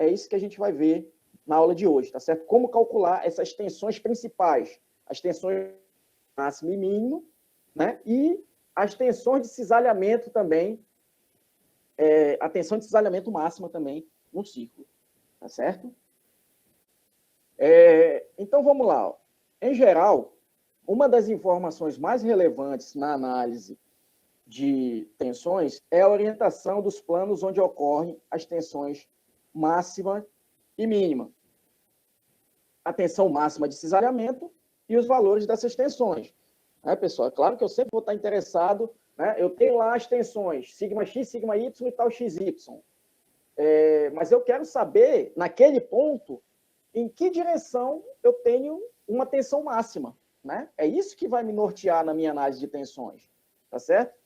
é isso que a gente vai ver na aula de hoje, tá certo? Como calcular essas tensões principais, as tensões máximo e mínimo, né? E as tensões de cisalhamento também, a tensão de cisalhamento máxima também no círculo, tá certo? Então, vamos lá. Ó. Em geral, uma das informações mais relevantes na análise de tensões é a orientação dos planos onde ocorrem as tensões máxima e mínima. A tensão máxima de cisalhamento e os valores dessas tensões. Pessoal? É claro que eu sempre vou estar interessado, né? Eu tenho lá as tensões, sigma x, sigma y e tal xy. Mas eu quero saber, naquele ponto, em que direção eu tenho uma tensão máxima. Né? É isso que vai me nortear na minha análise de tensões. Tá certo?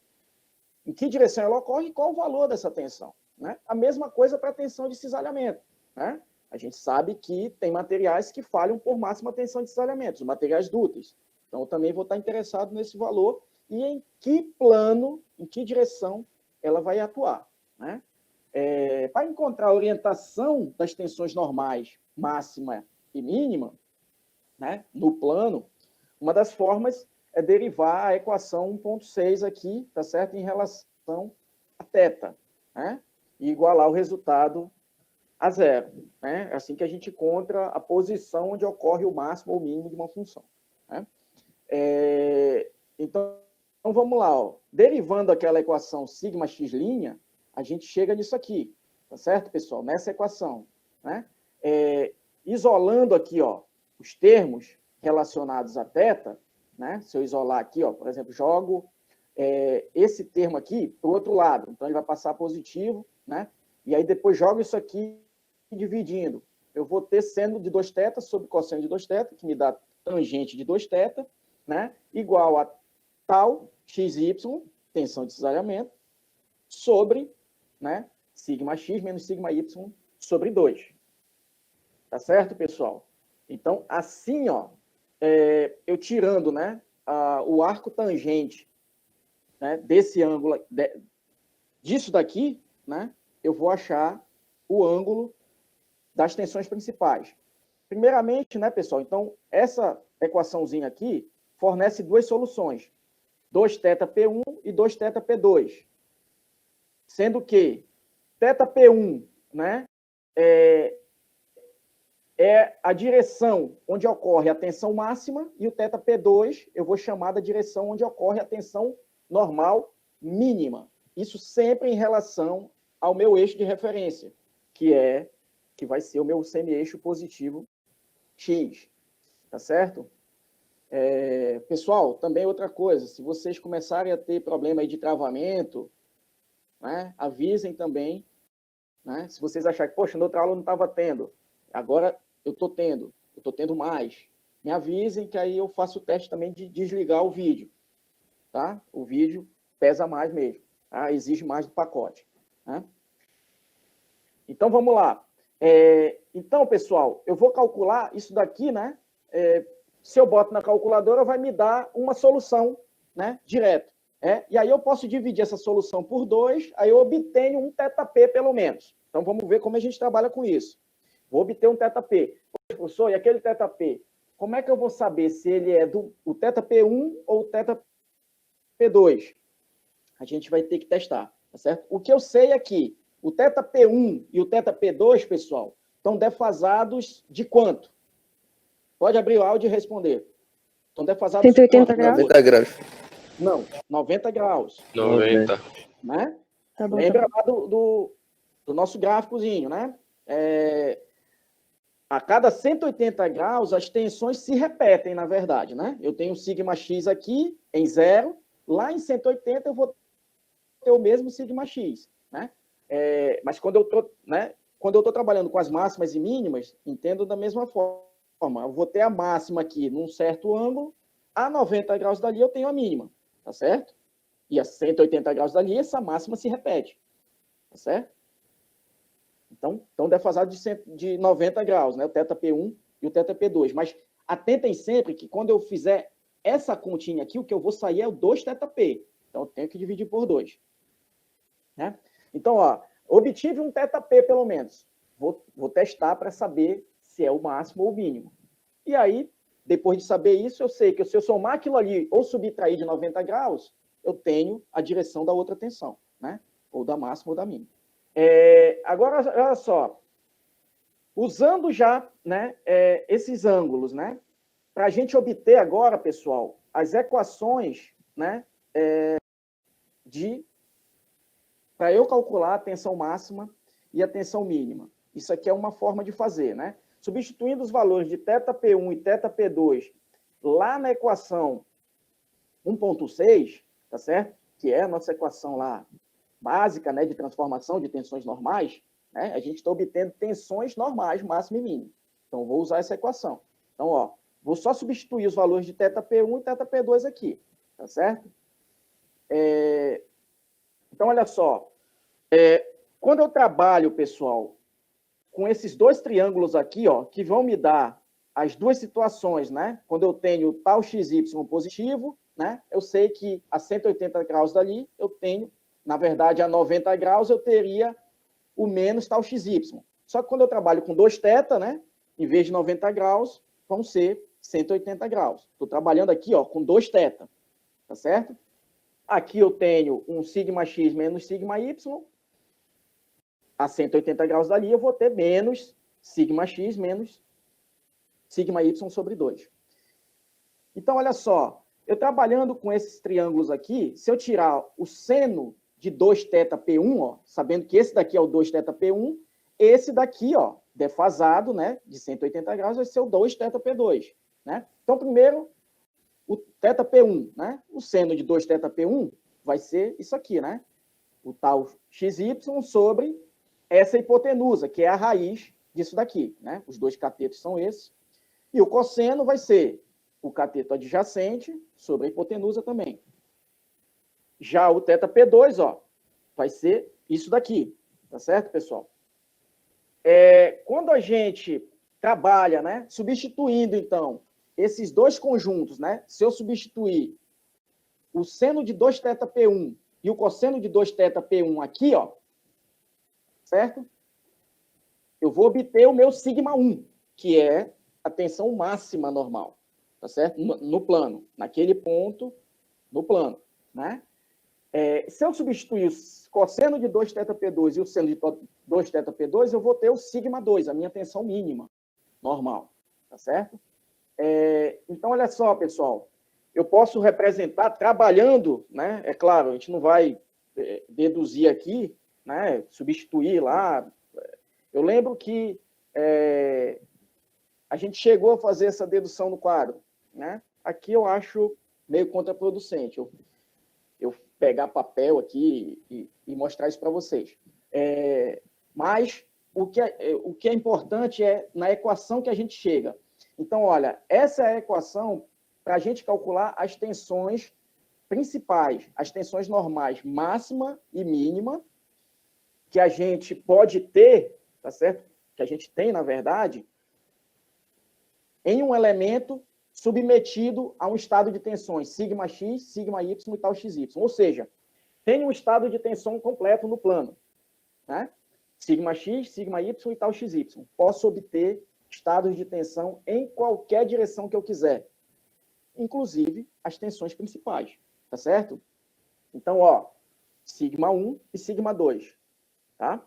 Em que direção ela ocorre e qual o valor dessa tensão. Né? A mesma coisa para a tensão de cisalhamento. Né? A gente sabe que tem materiais que falham por máxima tensão de cisalhamento, os materiais dúteis. Então, eu também vou estar interessado nesse valor e em que plano, em que direção ela vai atuar. Né? Para encontrar a orientação das tensões normais, máxima e mínima, né, no plano, uma das formas é derivar a equação 1.6 aqui, tá certo? Em relação a θ, né? E igualar o resultado a zero. Né? É assim que a gente encontra a posição onde ocorre o máximo ou mínimo de uma função. Né? Então, vamos lá. Ó. Derivando aquela equação sigma x', a gente chega nisso aqui. Tá certo, pessoal? Nessa equação. Né? Isolando aqui ó, os termos relacionados a θ, né? Se eu isolar aqui, ó, por exemplo, jogo esse termo aqui para o outro lado. Então, ele vai passar positivo, né? E aí depois jogo isso aqui dividindo. Eu vou ter seno de 2θ sobre cosseno de 2θ, que me dá tangente de 2θ, né? Igual a tal xy, tensão de cisalhamento, sobre, né? Sigma x menos sigma y sobre 2. Tá certo, pessoal? Então, assim, ó, eu tirando, né, o arco tangente, né, desse ângulo, disso daqui, né, eu vou achar o ângulo das tensões principais. Primeiramente, né, pessoal, então, essa equaçãozinha aqui fornece duas soluções, 2θp1 e 2θp2, sendo que θp1, né, é a direção onde ocorre a tensão máxima e o θp2 eu vou chamar da direção onde ocorre a tensão normal mínima. Isso sempre em relação ao meu eixo de referência, que vai ser o meu semi-eixo positivo X. Tá certo? Pessoal, também outra coisa, se vocês começarem a ter problema aí de travamento, né, avisem também, né, se vocês acharem que, poxa, na outra aula eu não estava tendo, agora eu estou tendo mais. Me avisem que aí eu faço o teste também de desligar o vídeo. Tá? O vídeo pesa mais mesmo. Tá? Exige mais do pacote. Né? Então, vamos lá. Então, pessoal, eu vou calcular isso daqui, né? Se eu boto na calculadora, vai me dar uma solução, né? Direto. E aí eu posso dividir essa solução por 2, aí eu obtenho um θp, pelo menos. Então, vamos ver como a gente trabalha com isso. Vou obter um θp. Professor, e aquele θp? Como é que eu vou saber se ele é o θp1 ou o θp2? A gente vai ter que testar, tá certo? O que eu sei é que o θp1 e o θp2, pessoal, estão defasados de quanto? Pode abrir o áudio e responder. Estão defasados de quanto? 180 graus? 90 graus. Não, 90 graus. 90. Né? Tá bom, Lembra tá bom. lá do nosso gráficozinho, né? A cada 180 graus, as tensões se repetem, na verdade, né? Eu tenho sigma x aqui em 0, lá em 180 eu vou ter o mesmo sigma x, né? Mas quando eu estou trabalhando com as máximas e mínimas, entendo da mesma forma. Eu vou ter a máxima aqui num certo ângulo, a 90 graus dali eu tenho a mínima, tá certo? E a 180 graus dali, essa máxima se repete, tá certo? Então, estão defasados de 90 graus, né? O θp1 e o θp2. Mas atentem sempre que quando eu fizer essa continha aqui, o que eu vou sair é o 2θp. Então, eu tenho que dividir por 2. Né? Então, ó, obtive um θp pelo menos. vou testar para saber se é o máximo ou o mínimo. E aí, depois de saber isso, eu sei que se eu somar aquilo ali ou subtrair de 90 graus, eu tenho a direção da outra tensão, né? Ou da máxima ou da mínima. Agora, olha só, usando já, né, esses ângulos, né, para a gente obter agora, pessoal, as equações, né, para eu calcular a tensão máxima e a tensão mínima. Isso aqui é uma forma de fazer, né? Substituindo os valores de θP1 e θP2 lá na equação 1.6, tá certo? Que é a nossa equação lá básica, né, de transformação de tensões normais, né? A gente está obtendo tensões normais, máxima e mínima. Então, vou usar essa equação. Então, ó, vou só substituir os valores de θP1 e θP2 aqui, tá certo? Então, olha só, quando eu trabalho, pessoal, com esses dois triângulos aqui, ó, que vão me dar as duas situações, né? Quando eu tenho tal XY positivo, né? Eu sei que a 180 graus dali, eu tenho, na verdade, a 90 graus, eu teria o menos tal XY. Só que quando eu trabalho com 2θ, né? Em vez de 90 graus, vão ser 180 graus. Estou trabalhando aqui, ó, com 2θ, tá certo? Aqui eu tenho um σx menos σy, a 180 graus dali eu vou ter menos σx menos σy sobre 2. Então, olha só, eu trabalhando com esses triângulos aqui, se eu tirar o seno de 2θp1, ó, sabendo que esse daqui é o 2θp1, esse daqui, ó, defasado, né, de 180 graus, vai ser o 2θp2, né? Então, primeiro, o θp1, né? O seno de 2θp1 vai ser isso aqui, né? O tal xy sobre essa hipotenusa, que é a raiz disso daqui, né? Os dois catetos são esses. E o cosseno vai ser o cateto adjacente sobre a hipotenusa também. Já o θp2, ó, vai ser isso daqui, tá certo, pessoal? Quando a gente trabalha, né, substituindo, então, esses dois conjuntos, né, se eu substituir o seno de 2θp1 e o cosseno de 2θp1 aqui, ó, certo? Eu vou obter o meu σ1, que é a tensão máxima normal, tá certo? No plano, naquele ponto, no plano, né? Se eu substituir o cosseno de 2θp2 e o seno de 2θp2, eu vou ter o σ2, a minha tensão mínima normal, tá certo? Então, olha só, pessoal, eu posso representar trabalhando, né? É claro, a gente não vai deduzir aqui, né? Substituir lá. Eu lembro que a gente chegou a fazer essa dedução no quadro, né? Aqui eu acho meio contraproducente. Eu pegar papel aqui e mostrar isso para vocês. Mas o que é importante é na equação que a gente chega. Então, olha, essa é a equação para a gente calcular as tensões principais, as tensões normais máxima e mínima, que a gente pode ter, tá certo? Que a gente tem, na verdade, em um elemento submetido a um estado de tensões σx, σy e tal xy. Ou seja, tem um estado de tensão completo no plano, né? σx, σy e tal xy. Posso obter estados de tensão em qualquer direção que eu quiser, inclusive as tensões principais, tá certo? Então, ó, σ1 e σ2, tá?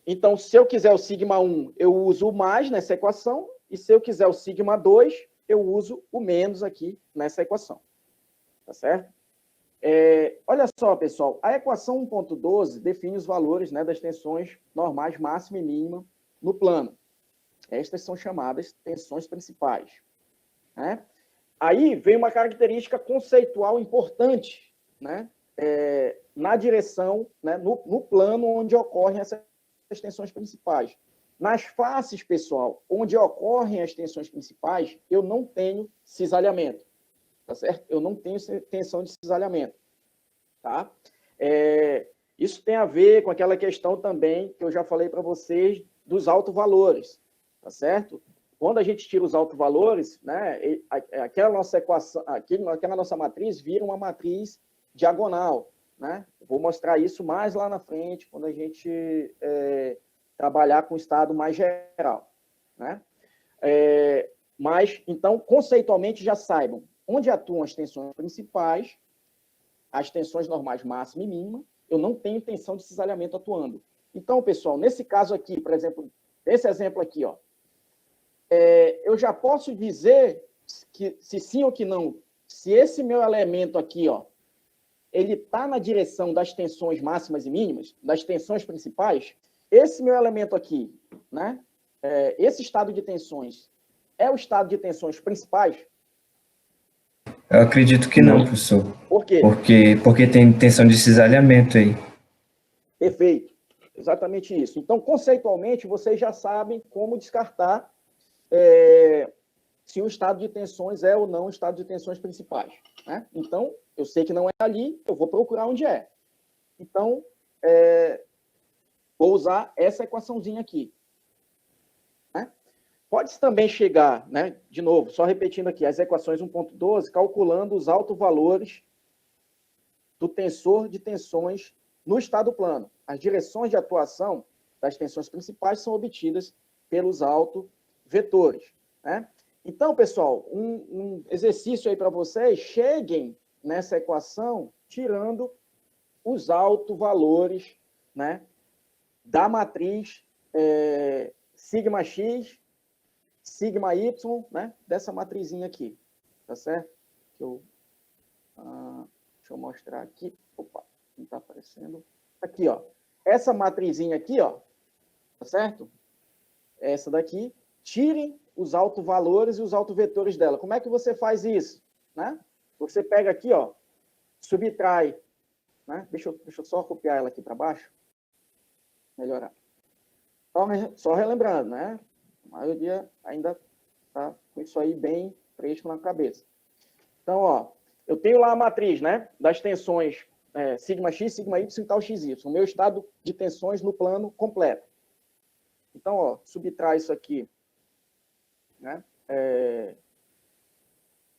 Então, se eu quiser o σ1, eu uso o mais nessa equação, e se eu quiser o σ2, eu uso o menos aqui nessa equação, tá certo? Olha só, pessoal, a equação 1.12 define os valores, né, das tensões normais máxima e mínima no plano. Estas são chamadas tensões principais, né? Aí vem uma característica conceitual importante, né, na direção, né, no plano onde ocorrem essas tensões principais. Nas faces, pessoal, onde ocorrem as tensões principais, eu não tenho cisalhamento, tá certo? Eu não tenho tensão de cisalhamento, tá? Isso tem a ver com aquela questão também que eu já falei para vocês dos autovalores, tá certo? Quando a gente tira os autovalores, né, aquela nossa equação, aquela nossa matriz vira uma matriz diagonal, né? Eu vou mostrar isso mais lá na frente, quando a gente trabalhar com o estado mais geral, né? Mas, então, conceitualmente, já saibam onde atuam as tensões principais, as tensões normais máxima e mínima. Eu não tenho tensão de cisalhamento atuando. Então, pessoal, nesse caso aqui, por exemplo, esse exemplo aqui, ó, eu já posso dizer que, se sim ou que não, se esse meu elemento aqui, ó, ele está na direção das tensões máximas e mínimas, das tensões principais, esse meu elemento aqui, né, esse estado de tensões, é o estado de tensões principais? Eu acredito que não, professor. Por quê? Porque tem tensão de cisalhamento aí. Perfeito. Exatamente isso. Então, conceitualmente, vocês já sabem como descartar se o estado de tensões é ou não o estado de tensões principais, né? Então, eu sei que não é ali, eu vou procurar onde é. Então, vou usar essa equaçãozinha aqui, né? Pode-se também chegar, né, de novo, só repetindo aqui, as equações 1.12, calculando os autovalores do tensor de tensões no estado plano. As direções de atuação das tensões principais são obtidas pelos autovetores, né? Então, pessoal, um exercício aí para vocês, cheguem nessa equação tirando os autovalores, né, da matriz sigma x, sigma y, né, dessa matrizinha aqui, tá certo? Deixa eu mostrar aqui. Opa, não está aparecendo. Aqui, ó. Essa matrizinha aqui, ó, tá certo? Essa daqui. Tirem os autovalores e os autovetores dela. Como é que você faz isso? Né? Você pega aqui, ó, subtrai, né? Deixa eu só copiar ela aqui para baixo. Melhorar. Só relembrando, né? A maioria ainda tá com isso aí bem fresco na cabeça. Então, ó, eu tenho lá a matriz, né, das tensões sigma x, sigma y e tal xy. O meu estado de tensões no plano completo. Então, ó, subtrai isso aqui, né,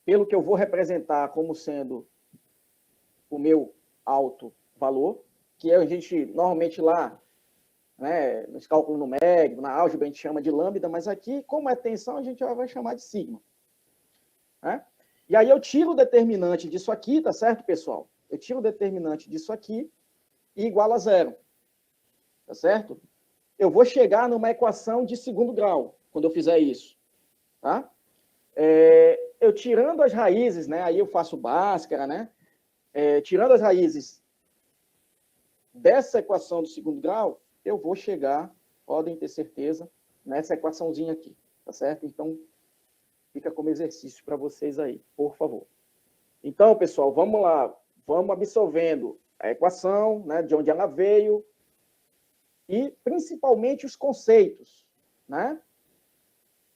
pelo que eu vou representar como sendo o meu alto valor, que a gente, normalmente lá, né, nos cálculos numéricos, na álgebra, a gente chama de lambda, mas aqui, como é tensão, a gente vai chamar de sigma, né? E aí eu tiro o determinante disso aqui, tá certo, pessoal? Eu tiro o determinante disso aqui e igual a zero, tá certo? Eu vou chegar numa equação de segundo grau, quando eu fizer isso, tá? Eu tirando as raízes, né? Aí eu faço Bhaskara, né? Tirando as raízes dessa equação do segundo grau, eu vou chegar, podem ter certeza, nessa equaçãozinha aqui, tá certo? Então, fica como exercício para vocês aí, por favor. Então, pessoal, vamos lá. Vamos absorvendo a equação, né, de onde ela veio, e principalmente os conceitos, né?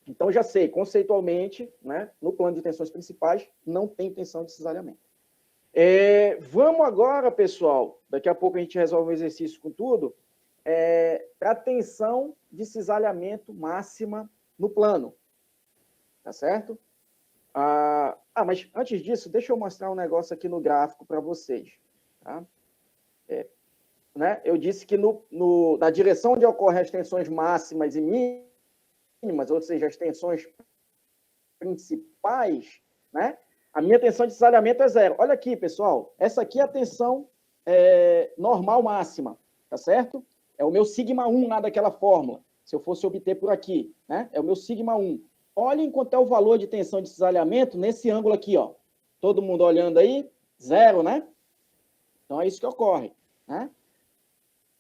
Então, já sei, conceitualmente, né, no plano de tensões principais, não tem tensão de cisalhamento. Vamos agora, pessoal, daqui a pouco a gente resolve o exercício com tudo, para a tensão de cisalhamento máxima no plano. Tá certo? Mas antes disso, deixa eu mostrar um negócio aqui no gráfico para vocês. Tá? Né? Eu disse que na direção onde ocorrem as tensões máximas e mínimas, ou seja, as tensões principais, né? A minha tensão de cisalhamento é zero. Olha aqui, pessoal. Essa aqui é a tensão normal máxima, tá certo? É o meu sigma 1 lá daquela fórmula, se eu fosse obter por aqui, né? É o meu sigma 1. Olhem quanto é o valor de tensão de cisalhamento nesse ângulo aqui, ó. Todo mundo olhando aí? Zero, né? Então é isso que ocorre, né?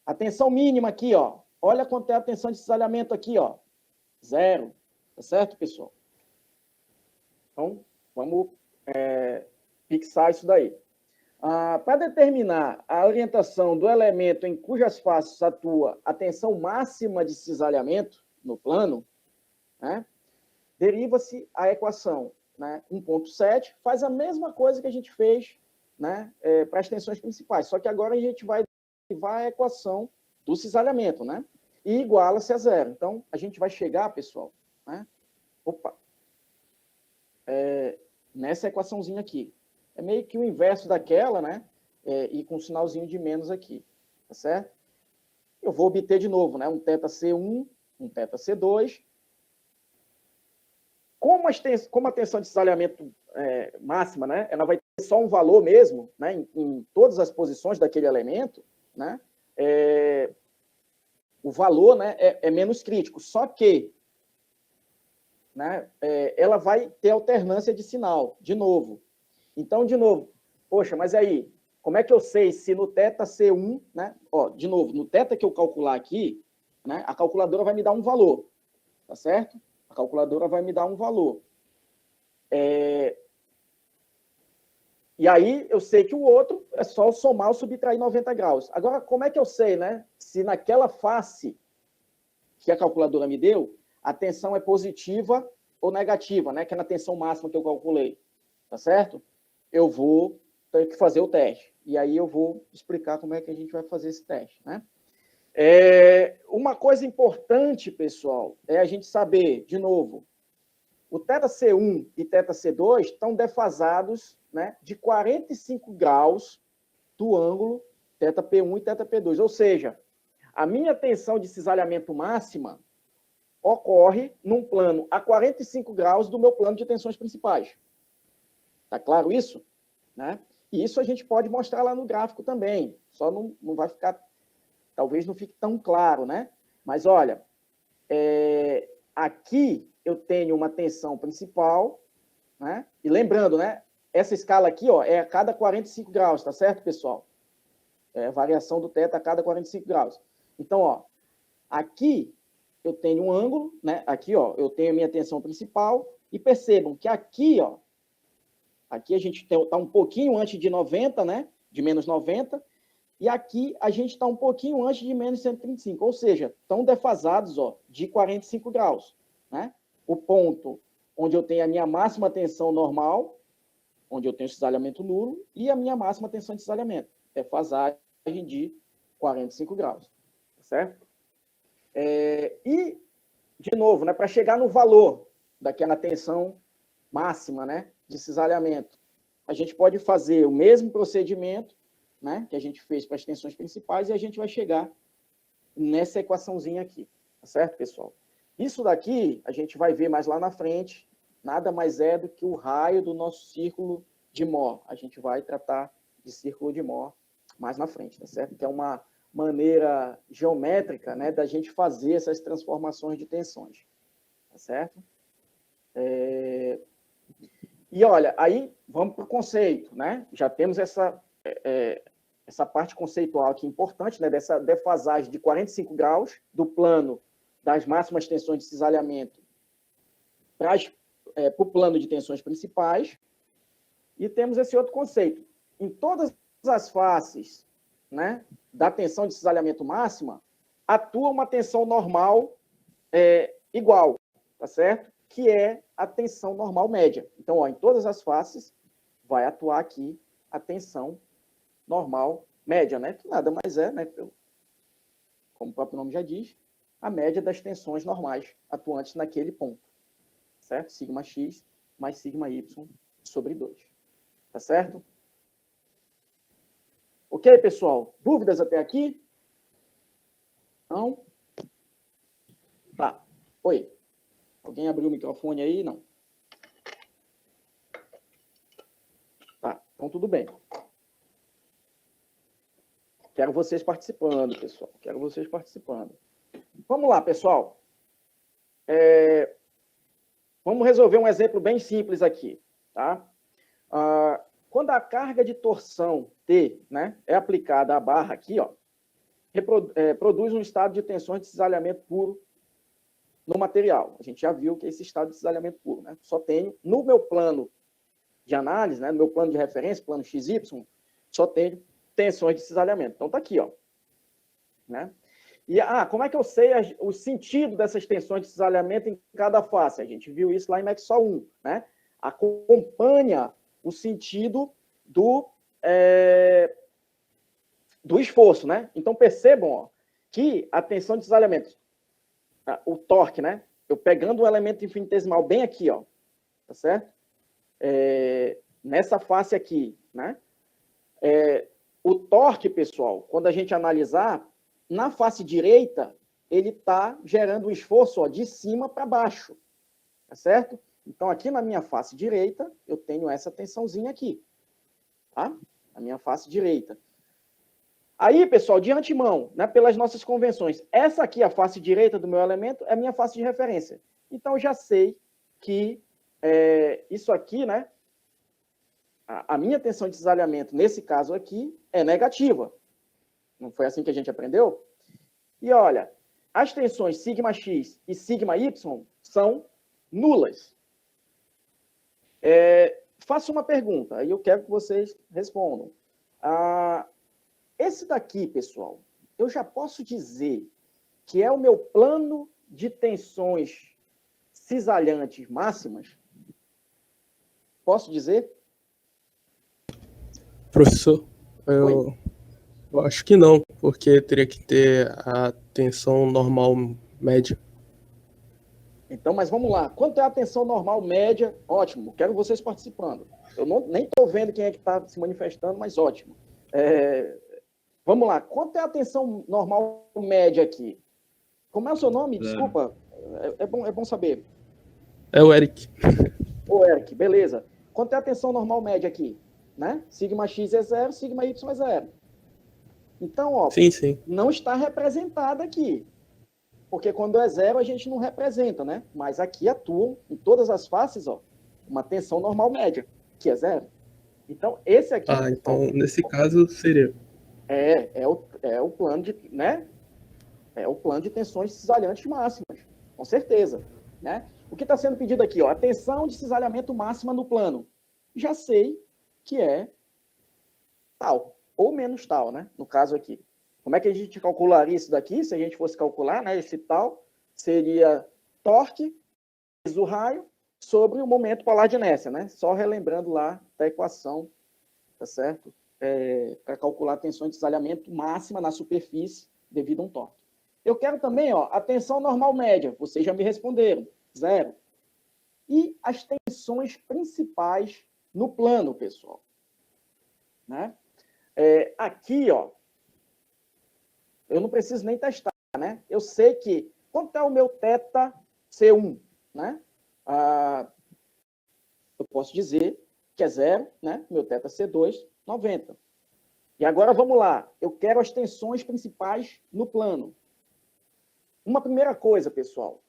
A tensão mínima aqui, ó. Olha quanto é a tensão de cisalhamento aqui, ó. Zero. Tá certo, pessoal? Então, vamos fixar isso daí. Para determinar a orientação do elemento em cujas faces atua a tensão máxima de cisalhamento no plano, né, deriva-se a equação, né, 1.7, faz a mesma coisa que a gente fez, né, para as tensões principais, só que agora a gente vai derivar a equação do cisalhamento, né, e iguala-se a zero. Então, a gente vai chegar, pessoal, né, nessa equaçãozinha aqui. É meio que o inverso daquela, né, e com um sinalzinho de menos aqui, tá certo? eu vou obter de novo, né, um θC1, um θC2. Como a tensão de cisalhamento máxima, né, ela vai ter só um valor mesmo, né, em todas as posições daquele elemento, né, o valor, né, é menos crítico. Só que, né, ela vai ter alternância de sinal, de novo. Então, de novo, poxa, mas aí, como é que eu sei se no θC1, né, ó, de novo, no θ que eu calcular aqui, né, a calculadora vai me dar um valor, tá certo? A calculadora vai me dar um valor. E aí eu sei que o outro é só somar ou subtrair 90 graus. Agora, como é que eu sei, né, se naquela face que a calculadora me deu, a tensão é positiva ou negativa, né, que é na tensão máxima que eu calculei, tá certo? Eu vou ter que fazer o teste. E aí eu vou explicar como é que a gente vai fazer esse teste, né? Uma coisa importante, pessoal, é a gente saber, de novo, o θC1 e θC2 estão defasados, né, de 45 graus do ângulo θP1 e θP2. Ou seja, a minha tensão de cisalhamento máxima ocorre num plano a 45 graus do meu plano de tensões principais. Tá claro isso? Né? E isso a gente pode mostrar lá no gráfico também. Só não vai ficar... Talvez não fique tão claro, né? Mas, olha, aqui eu tenho uma tensão principal, né? E lembrando, né? Essa escala aqui, ó, é a cada 45 graus, tá certo, pessoal? É a variação do θ a cada 45 graus. Então, ó, aqui eu tenho um ângulo, né? Aqui, ó, eu tenho a minha tensão principal, e percebam que aqui, ó, aqui a gente está um pouquinho antes de 90, né? De menos 90, e aqui a gente está um pouquinho antes de menos 135, ou seja, estão defasados, ó, de 45 graus, né? O ponto onde eu tenho a minha máxima tensão normal, onde eu tenho cisalhamento nulo, e a minha máxima tensão de cisalhamento, defasagem de 45 graus, certo? E, de novo, né, para chegar no valor daquela tensão máxima, né, de cisalhamento, a gente pode fazer o mesmo procedimento, né, que a gente fez para as tensões principais, e a gente vai chegar nessa equaçãozinha aqui, tá certo, pessoal? Isso daqui a gente vai ver mais lá na frente, nada mais é do que o raio do nosso círculo de Mohr. A gente vai tratar de círculo de Mohr mais na frente, tá certo? Que é uma maneira geométrica, né, da gente fazer essas transformações de tensões, tá certo? E olha, aí vamos para o conceito, né? Já temos essa parte conceitual aqui importante, né, dessa defasagem de 45 graus do plano das máximas tensões de cisalhamento para o plano de tensões principais. E temos esse outro conceito. Em todas as faces, né, da tensão de cisalhamento máxima, atua uma tensão normal igual, tá certo? Que é a tensão normal média. Então, ó, em todas as faces, vai atuar aqui a tensão normal média, né? Que nada mais é, né? Como o próprio nome já diz, a média das tensões normais atuantes naquele ponto, certo? Sigma x mais sigma y sobre 2, tá certo? Ok, pessoal? Dúvidas até aqui? Não? Tá. Oi. Alguém abriu o microfone aí? Não. Tá, então tudo bem. Quero vocês participando, pessoal. Quero vocês participando. Vamos lá, pessoal. Vamos resolver um exemplo bem simples aqui, tá? Quando a carga de torção T, né, é aplicada à barra aqui, ó, produz um estado de tensões de cisalhamento puro no material. A gente já viu que é esse estado de cisalhamento puro, né? Só tenho, no meu plano de análise, né, no meu plano de referência, plano XY, só tenho tensões de cisalhamento. Então, tá aqui, ó. Né? E, como é que eu sei o sentido dessas tensões de cisalhamento em cada face? A gente viu isso lá em Maxwell 1, né? Acompanha o sentido do esforço, né? Então, percebam, ó, que a tensão de cisalhamento, o torque, né? Eu pegando um elemento infinitesimal bem aqui, ó, tá certo? Nessa face aqui, né? O torque, pessoal, quando a gente analisar, na face direita, ele está gerando o esforço, ó, de cima para baixo, tá certo? Então, aqui na minha face direita, eu tenho essa tensãozinha aqui, tá? Na minha face direita. Aí, pessoal, de antemão, né, pelas nossas convenções, essa aqui, a face direita do meu elemento, é a minha face de referência. Então, eu já sei que isso aqui, né, a minha tensão de cisalhamento, nesse caso aqui, é negativa. Não foi assim que a gente aprendeu? E olha, as tensões σx e σy são nulas. Faço uma pergunta, aí eu quero que vocês respondam. Esse daqui, pessoal, eu já posso dizer que é o meu plano de tensões cisalhantes máximas? Posso dizer? Professor, eu acho que não, porque teria que ter a tensão normal média. Então, mas vamos lá. Quanto é a tensão normal média? Ótimo, quero vocês participando. Eu nem estou vendo quem é que está se manifestando, mas ótimo. Vamos lá. Quanto é a tensão normal média aqui? Como é o seu nome? Desculpa. É bom saber. É o Eric. Ô, Eric, beleza. Quanto é a tensão normal média aqui? Né? Σx é 0, σy é 0. Então, ó, Sim. Não está representada aqui. Porque quando é 0, a gente não representa, né? Mas aqui atuam, em todas as faces, ó, uma tensão normal média, que é 0. Então, esse aqui... então, nesse caso, seria... É o plano de, né? É o plano de tensões cisalhantes máximas, com certeza, né? O que está sendo pedido aqui, ó, a tensão de cisalhamento máxima no plano. Já sei que é tal, ou menos tal, né? No caso aqui. Como é que a gente calcularia isso daqui? Se a gente fosse calcular, né? Esse tal seria torque vezes o raio sobre o momento polar de inércia, né? Só relembrando lá da equação, tá certo? Para calcular a tensão de cisalhamento máxima na superfície devido a um torque. Eu quero também, ó, a tensão normal média. Vocês já me responderam, 0. E as tensões principais no plano, pessoal. Né? Aqui, ó, eu não preciso nem testar, né? Eu sei que, quanto é o meu θ C1, né? Eu posso dizer que é 0, né? Meu θ C2, 90. E agora vamos lá. Eu quero as tensões principais no plano. Uma primeira coisa, pessoal.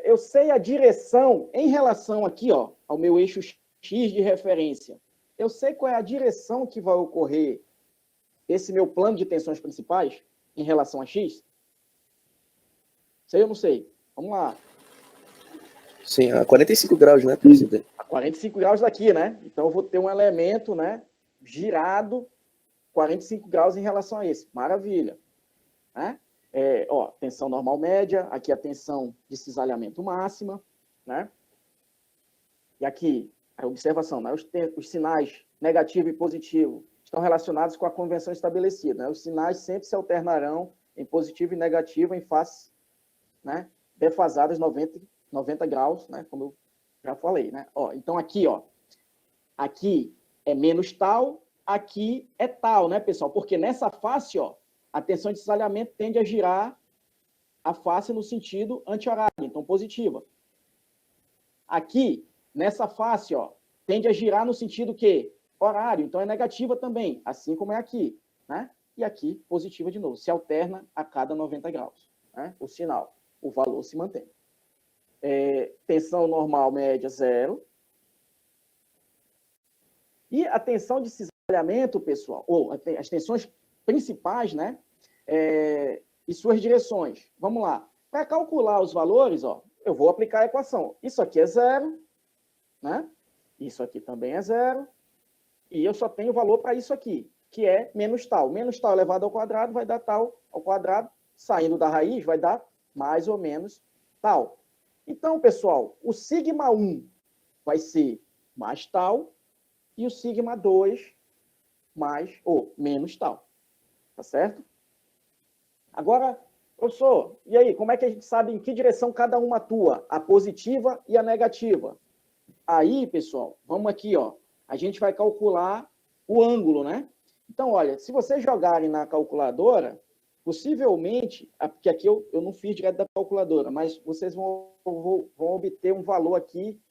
Eu sei a direção em relação aqui, ó, ao meu eixo X de referência. Eu sei qual é a direção que vai ocorrer esse meu plano de tensões principais em relação a X? Sei ou não sei? Vamos lá. Sim, a 45 graus, né, presidente? A 45 graus daqui, né? Então, eu vou ter um elemento, né, girado 45 graus em relação a esse. Maravilha. Né? Tensão normal média, aqui a tensão de cisalhamento máxima, né? E aqui, a observação, né? Os sinais negativo e positivo estão relacionados com a convenção estabelecida, né? Os sinais sempre se alternarão em positivo e negativo em faces, né, defasadas 90 graus, né? Como eu já falei, né? Então aqui, ó, aqui é menos tal, aqui é tal, né, pessoal? Porque nessa face, ó, a tensão de cisalhamento tende a girar a face no sentido anti-horário, então positiva. Aqui, nessa face, ó, tende a girar no sentido que horário, então é negativa também, assim como é aqui, né? E aqui, positiva de novo. Se alterna a cada 90 graus, né? O sinal, o valor se mantém. Tensão normal média, 0. E a tensão de cisalhamento, pessoal, ou as tensões principais, né? E suas direções. Vamos lá. Para calcular os valores, ó, eu vou aplicar a equação. Isso aqui é 0, né? Isso aqui também é 0. E eu só tenho valor para isso aqui, que é menos tal. Menos tal elevado ao quadrado vai dar tal ao quadrado. Saindo da raiz vai dar mais ou menos tal. Então, pessoal, o σ1 vai ser mais tal e o σ2 mais ou menos tal. Tá certo? Agora, professor, e aí, como é que a gente sabe em que direção cada uma atua? A positiva e a negativa. Aí, pessoal, vamos aqui, ó. A gente vai calcular o ângulo, né? Então, olha, se vocês jogarem na calculadora, possivelmente, porque aqui eu não fiz direto da calculadora, mas vocês vão obter um valor aqui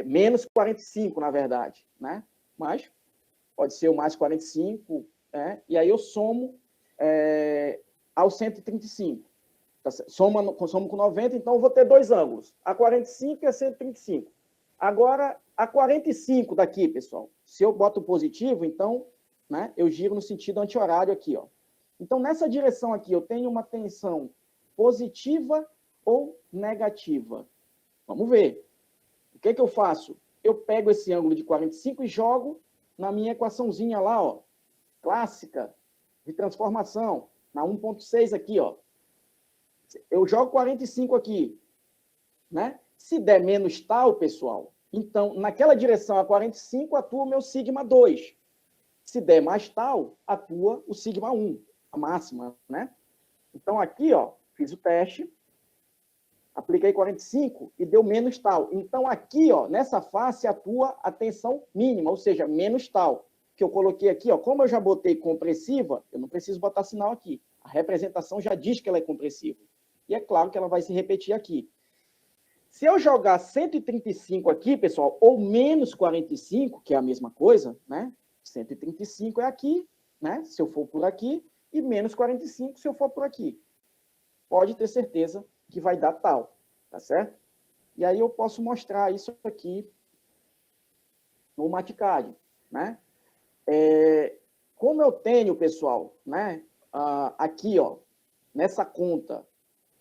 menos 45, na verdade, né? Mas pode ser o mais 45, e aí eu somo ao 135. Somo com 90, então eu vou ter dois ângulos, a 45 e a 135. Agora, a 45 daqui, pessoal, se eu boto positivo, então, né, eu giro no sentido anti-horário aqui, ó. Então, nessa direção aqui, eu tenho uma tensão positiva ou negativa? Vamos ver. O que eu faço? Eu pego esse ângulo de 45 e jogo na minha equaçãozinha lá, ó, clássica de transformação, na 1.6 aqui, ó. Eu jogo 45 aqui, né? Se der menos tal, pessoal, então, naquela direção a 45, atua o meu sigma 2. Se der mais tal, atua o sigma 1, a máxima, né? Então, aqui, ó, fiz o teste, apliquei 45 e deu menos tal. Então, aqui, ó, nessa face, atua a tensão mínima, ou seja, menos tal. Que eu coloquei aqui, ó, como eu já botei compressiva, eu não preciso botar sinal aqui. A representação já diz que ela é compressiva. E é claro que ela vai se repetir aqui. Se eu jogar 135 aqui, pessoal, ou menos 45, que é a mesma coisa, né? 135 é aqui, né? Se eu for por aqui, e menos 45 se eu for por aqui. Pode ter certeza que vai dar tal, tá certo? E aí eu posso mostrar isso aqui no Mathcad, né? Como eu tenho, pessoal, né? Aqui, ó, nessa conta,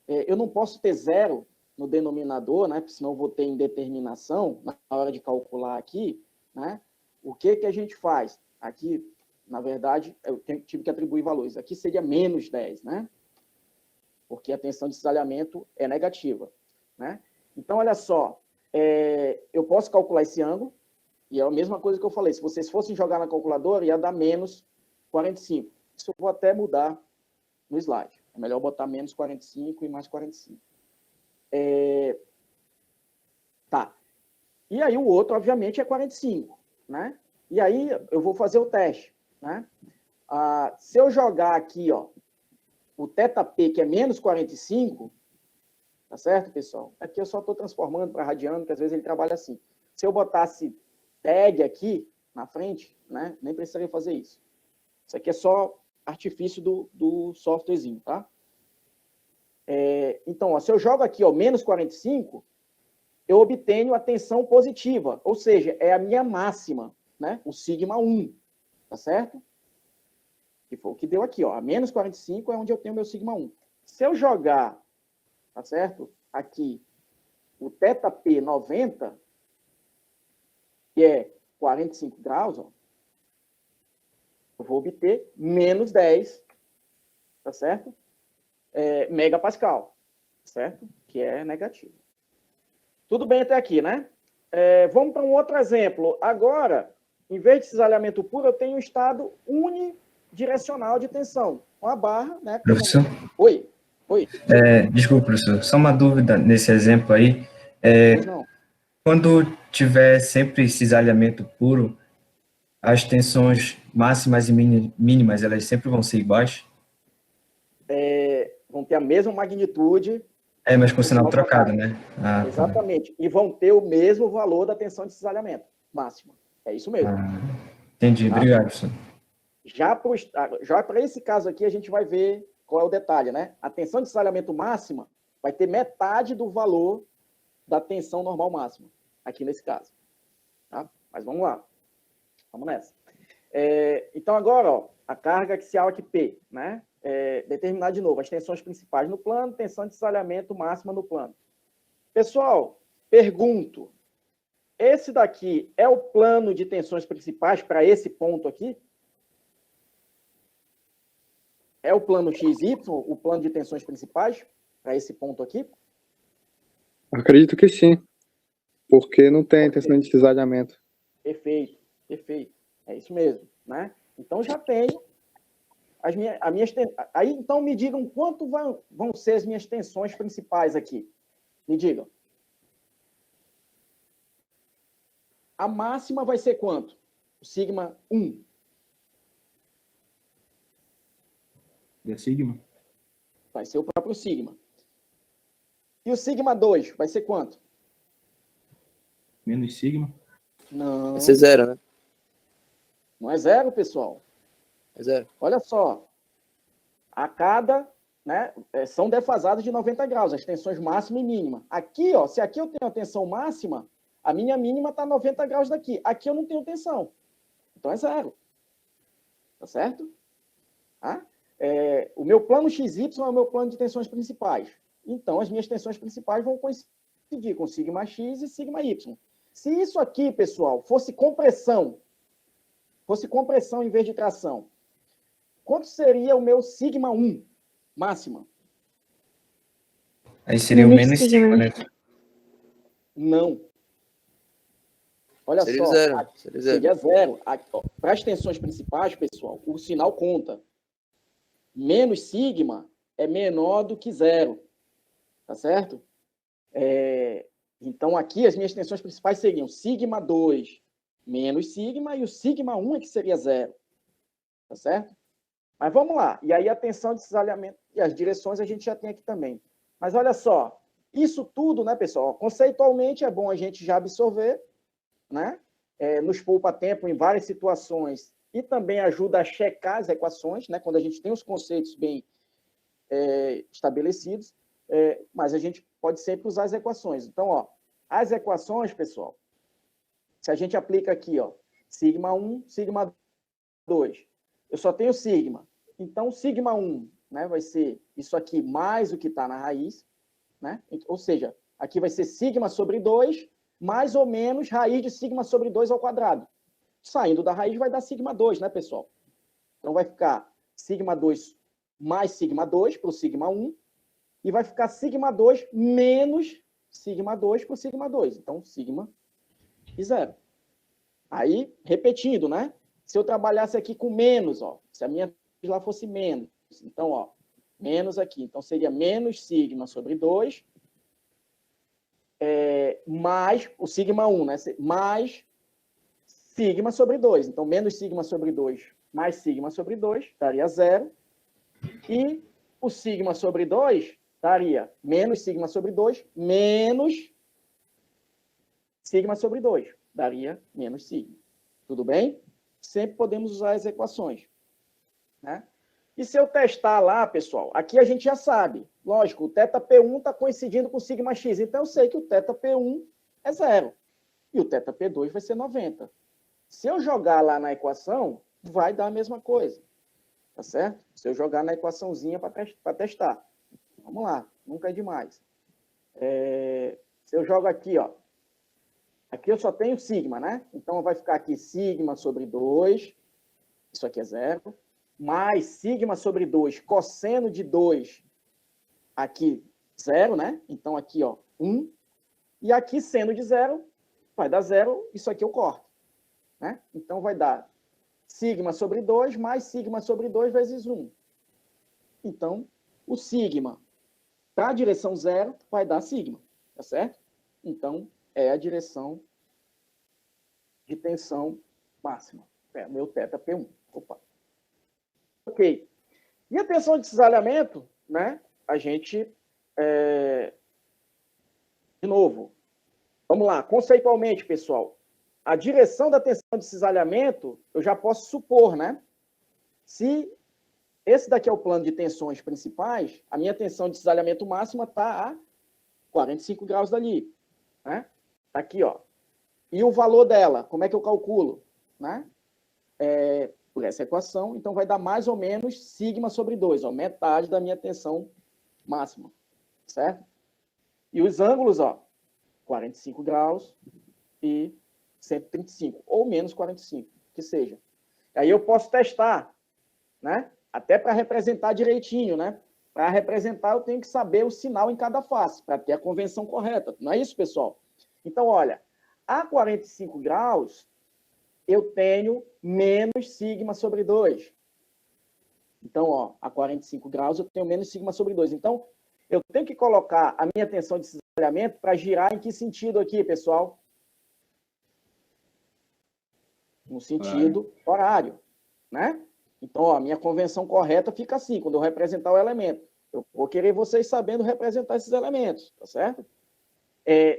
eu não posso ter zero no denominador, né? Porque senão eu vou ter indeterminação na hora de calcular aqui, né? O que a gente faz? Aqui, na verdade, eu tive que atribuir valores. Aqui seria menos 10, né? Porque a tensão de cisalhamento é negativa, né? Então, olha só, eu posso calcular esse ângulo, e é a mesma coisa que eu falei, se vocês fossem jogar na calculadora, ia dar menos 45. Isso eu vou até mudar no slide. É melhor botar menos 45 e mais 45. Tá. E aí o outro, obviamente, é 45, né? E aí eu vou fazer o teste, né? Se eu jogar aqui, ó, o θp, que é menos 45, tá certo, pessoal? Aqui eu só estou transformando para radiano, que às vezes ele trabalha assim. Se eu botasse tag aqui na frente, né? Nem precisaria fazer isso. Isso aqui é só artifício do softwarezinho, tá? Então, ó, se eu jogo aqui, ó, menos 45, eu obtenho a tensão positiva, ou seja, é a minha máxima, né? O sigma 1, tá certo? Que foi o que deu aqui, ó. A menos 45 é onde eu tenho meu sigma 1. Se eu jogar, tá certo? Aqui, o θp 90, que é 45 graus, ó, eu vou obter menos 10, tá certo? Megapascal, certo? Que é negativo. Tudo bem até aqui, né? Vamos para um outro exemplo. Agora, em vez de cisalhamento puro, eu tenho um estado unidirecional de tensão. Uma barra, né? Professor? Oi. Desculpa, professor. Só uma dúvida nesse exemplo aí. Pois não. Quando tiver sempre cisalhamento puro, as tensões máximas e mínimas, elas sempre vão ser iguais? Vão ter a mesma magnitude. Mas com sinal trocado, né? Exatamente. E vão ter o mesmo valor da tensão de cisalhamento máxima. É isso mesmo. Entendi. Tá? Obrigado, professor. Já para esse caso aqui, a gente vai ver qual é o detalhe, né? A tensão de cisalhamento máxima vai ter metade do valor da tensão normal máxima, aqui nesse caso. Tá? Mas vamos lá. Vamos nessa. Então, agora, ó, a carga axial aqui P, né? Determinar de novo as tensões principais no plano, tensão de cisalhamento máxima no plano. Pessoal, pergunto, esse daqui é o plano de tensões principais para esse ponto aqui? É o plano XY, o plano de tensões principais para esse ponto aqui? Acredito que sim, porque não tem tensão de cisalhamento. Perfeito. É isso mesmo, né? Então, já tenho as minhas aí, então, me digam quanto vão ser as minhas tensões principais aqui. Me digam. A máxima vai ser quanto? O sigma 1. É sigma? Vai ser o próprio sigma. E o sigma 2 vai ser quanto? Menos sigma. Não, Vai ser zero, né? não é zero, pessoal. É zero. Olha só. A cada, né, são defasadas de 90 graus, as tensões máxima e mínima. Aqui, ó, se aqui eu tenho a tensão máxima, a minha mínima está 90 graus daqui. Aqui eu não tenho tensão. Então é zero. Tá certo? Tá? O meu plano XY é o meu plano de tensões principais. Então, as minhas tensões principais vão coincidir com sigma X e sigma Y. Se isso aqui, pessoal, fosse compressão em vez de tração, quanto seria o meu sigma 1 máxima? Aí seria o menos sigma, né? Não. Olha Seria só, zero. Seria zero. seria zero. Para as tensões principais, pessoal, o sinal conta. Menos sigma é menor do que zero. Tá certo? Então, aqui, as minhas tensões principais seriam sigma 2 menos sigma, e o sigma 1 é que seria zero. Tá certo? Mas vamos lá. E aí, a tensão de cisalhamento e as direções a gente já tem aqui também. Mas olha só, isso tudo, né, pessoal? Conceitualmente é bom a gente já absorver, né? Nos poupa tempo em várias situações e também ajuda a checar as equações, né? Quando a gente tem os conceitos bem estabelecidos, mas a gente pode sempre usar as equações. Então, ó, as equações, pessoal, se a gente aplica aqui, ó, sigma 1, sigma 2, eu só tenho sigma. Então, sigma 1, né, vai ser isso aqui mais o que está na raiz, né? Ou seja, aqui vai ser sigma sobre 2, mais ou menos raiz de sigma sobre 2 ao quadrado. Saindo da raiz vai dar sigma 2, né, pessoal? Então, vai ficar sigma 2 mais sigma 2 para o sigma 1, e vai ficar sigma 2 menos sigma 2 para o sigma 2. Então, sigma e zero. Aí, repetindo, né? Se eu trabalhasse aqui com menos, ó, se a minha lá fosse menos, então, ó, menos aqui. Então, seria menos sigma sobre 2, mais o sigma 1, né? Mais sigma sobre 2. Então, menos sigma sobre 2 mais sigma sobre 2 daria zero. E o sigma sobre 2 daria menos sigma sobre 2 menos sigma sobre 2. Daria menos sigma. Tudo bem? Sempre podemos usar as equações. Né? E se eu testar lá, pessoal, aqui a gente já sabe. Lógico, o θP1 está coincidindo com o sigma x. Então, eu sei que o θP1 é zero. E o θP2 vai ser 90. Se eu jogar lá na equação, vai dar a mesma coisa. Tá certo? Se eu jogar na equaçãozinha para testar. Vamos lá, nunca é demais. Se eu jogo aqui, ó. Aqui eu só tenho sigma, né? Então vai ficar aqui sigma sobre 2. Isso aqui é zero. Mais sigma sobre 2, cosseno de 2. Aqui, zero, né? Então aqui, ó, 1. E aqui, seno de zero, vai dar zero. Isso aqui eu corto. Né? Então vai dar sigma sobre 2 mais sigma sobre 2 vezes 1. Então, o sigma para a direção zero vai dar sigma, tá certo? Então, é a direção de tensão máxima. Meu θP1. Opa. Ok. E a tensão de cisalhamento, né? A gente, de novo, vamos lá, conceitualmente, pessoal, a direção da tensão de cisalhamento, eu já posso supor, né? Se esse daqui é o plano de tensões principais, a minha tensão de cisalhamento máxima está a 45 graus dali, né? Tá aqui, ó. E o valor dela, como é que eu calculo? Né? Por essa equação, então vai dar mais ou menos sigma sobre 2, ó, metade da minha tensão máxima, certo? E os ângulos, ó, 45 graus e 135, ou menos 45, que seja. Aí eu posso testar, né? Até para representar direitinho, né? Para representar, eu tenho que saber o sinal em cada face, para ter a convenção correta. Não é isso, pessoal? Então, olha, a 45 graus, eu tenho menos sigma sobre 2. Então, ó, a 45 graus, eu tenho menos sigma sobre 2. Então, eu tenho que colocar a minha tensão de cisalhamento para girar em que sentido aqui, pessoal? No sentido horário, né? Então, ó, a minha convenção correta fica assim, quando eu representar o elemento. Eu vou querer vocês sabendo representar esses elementos, tá certo?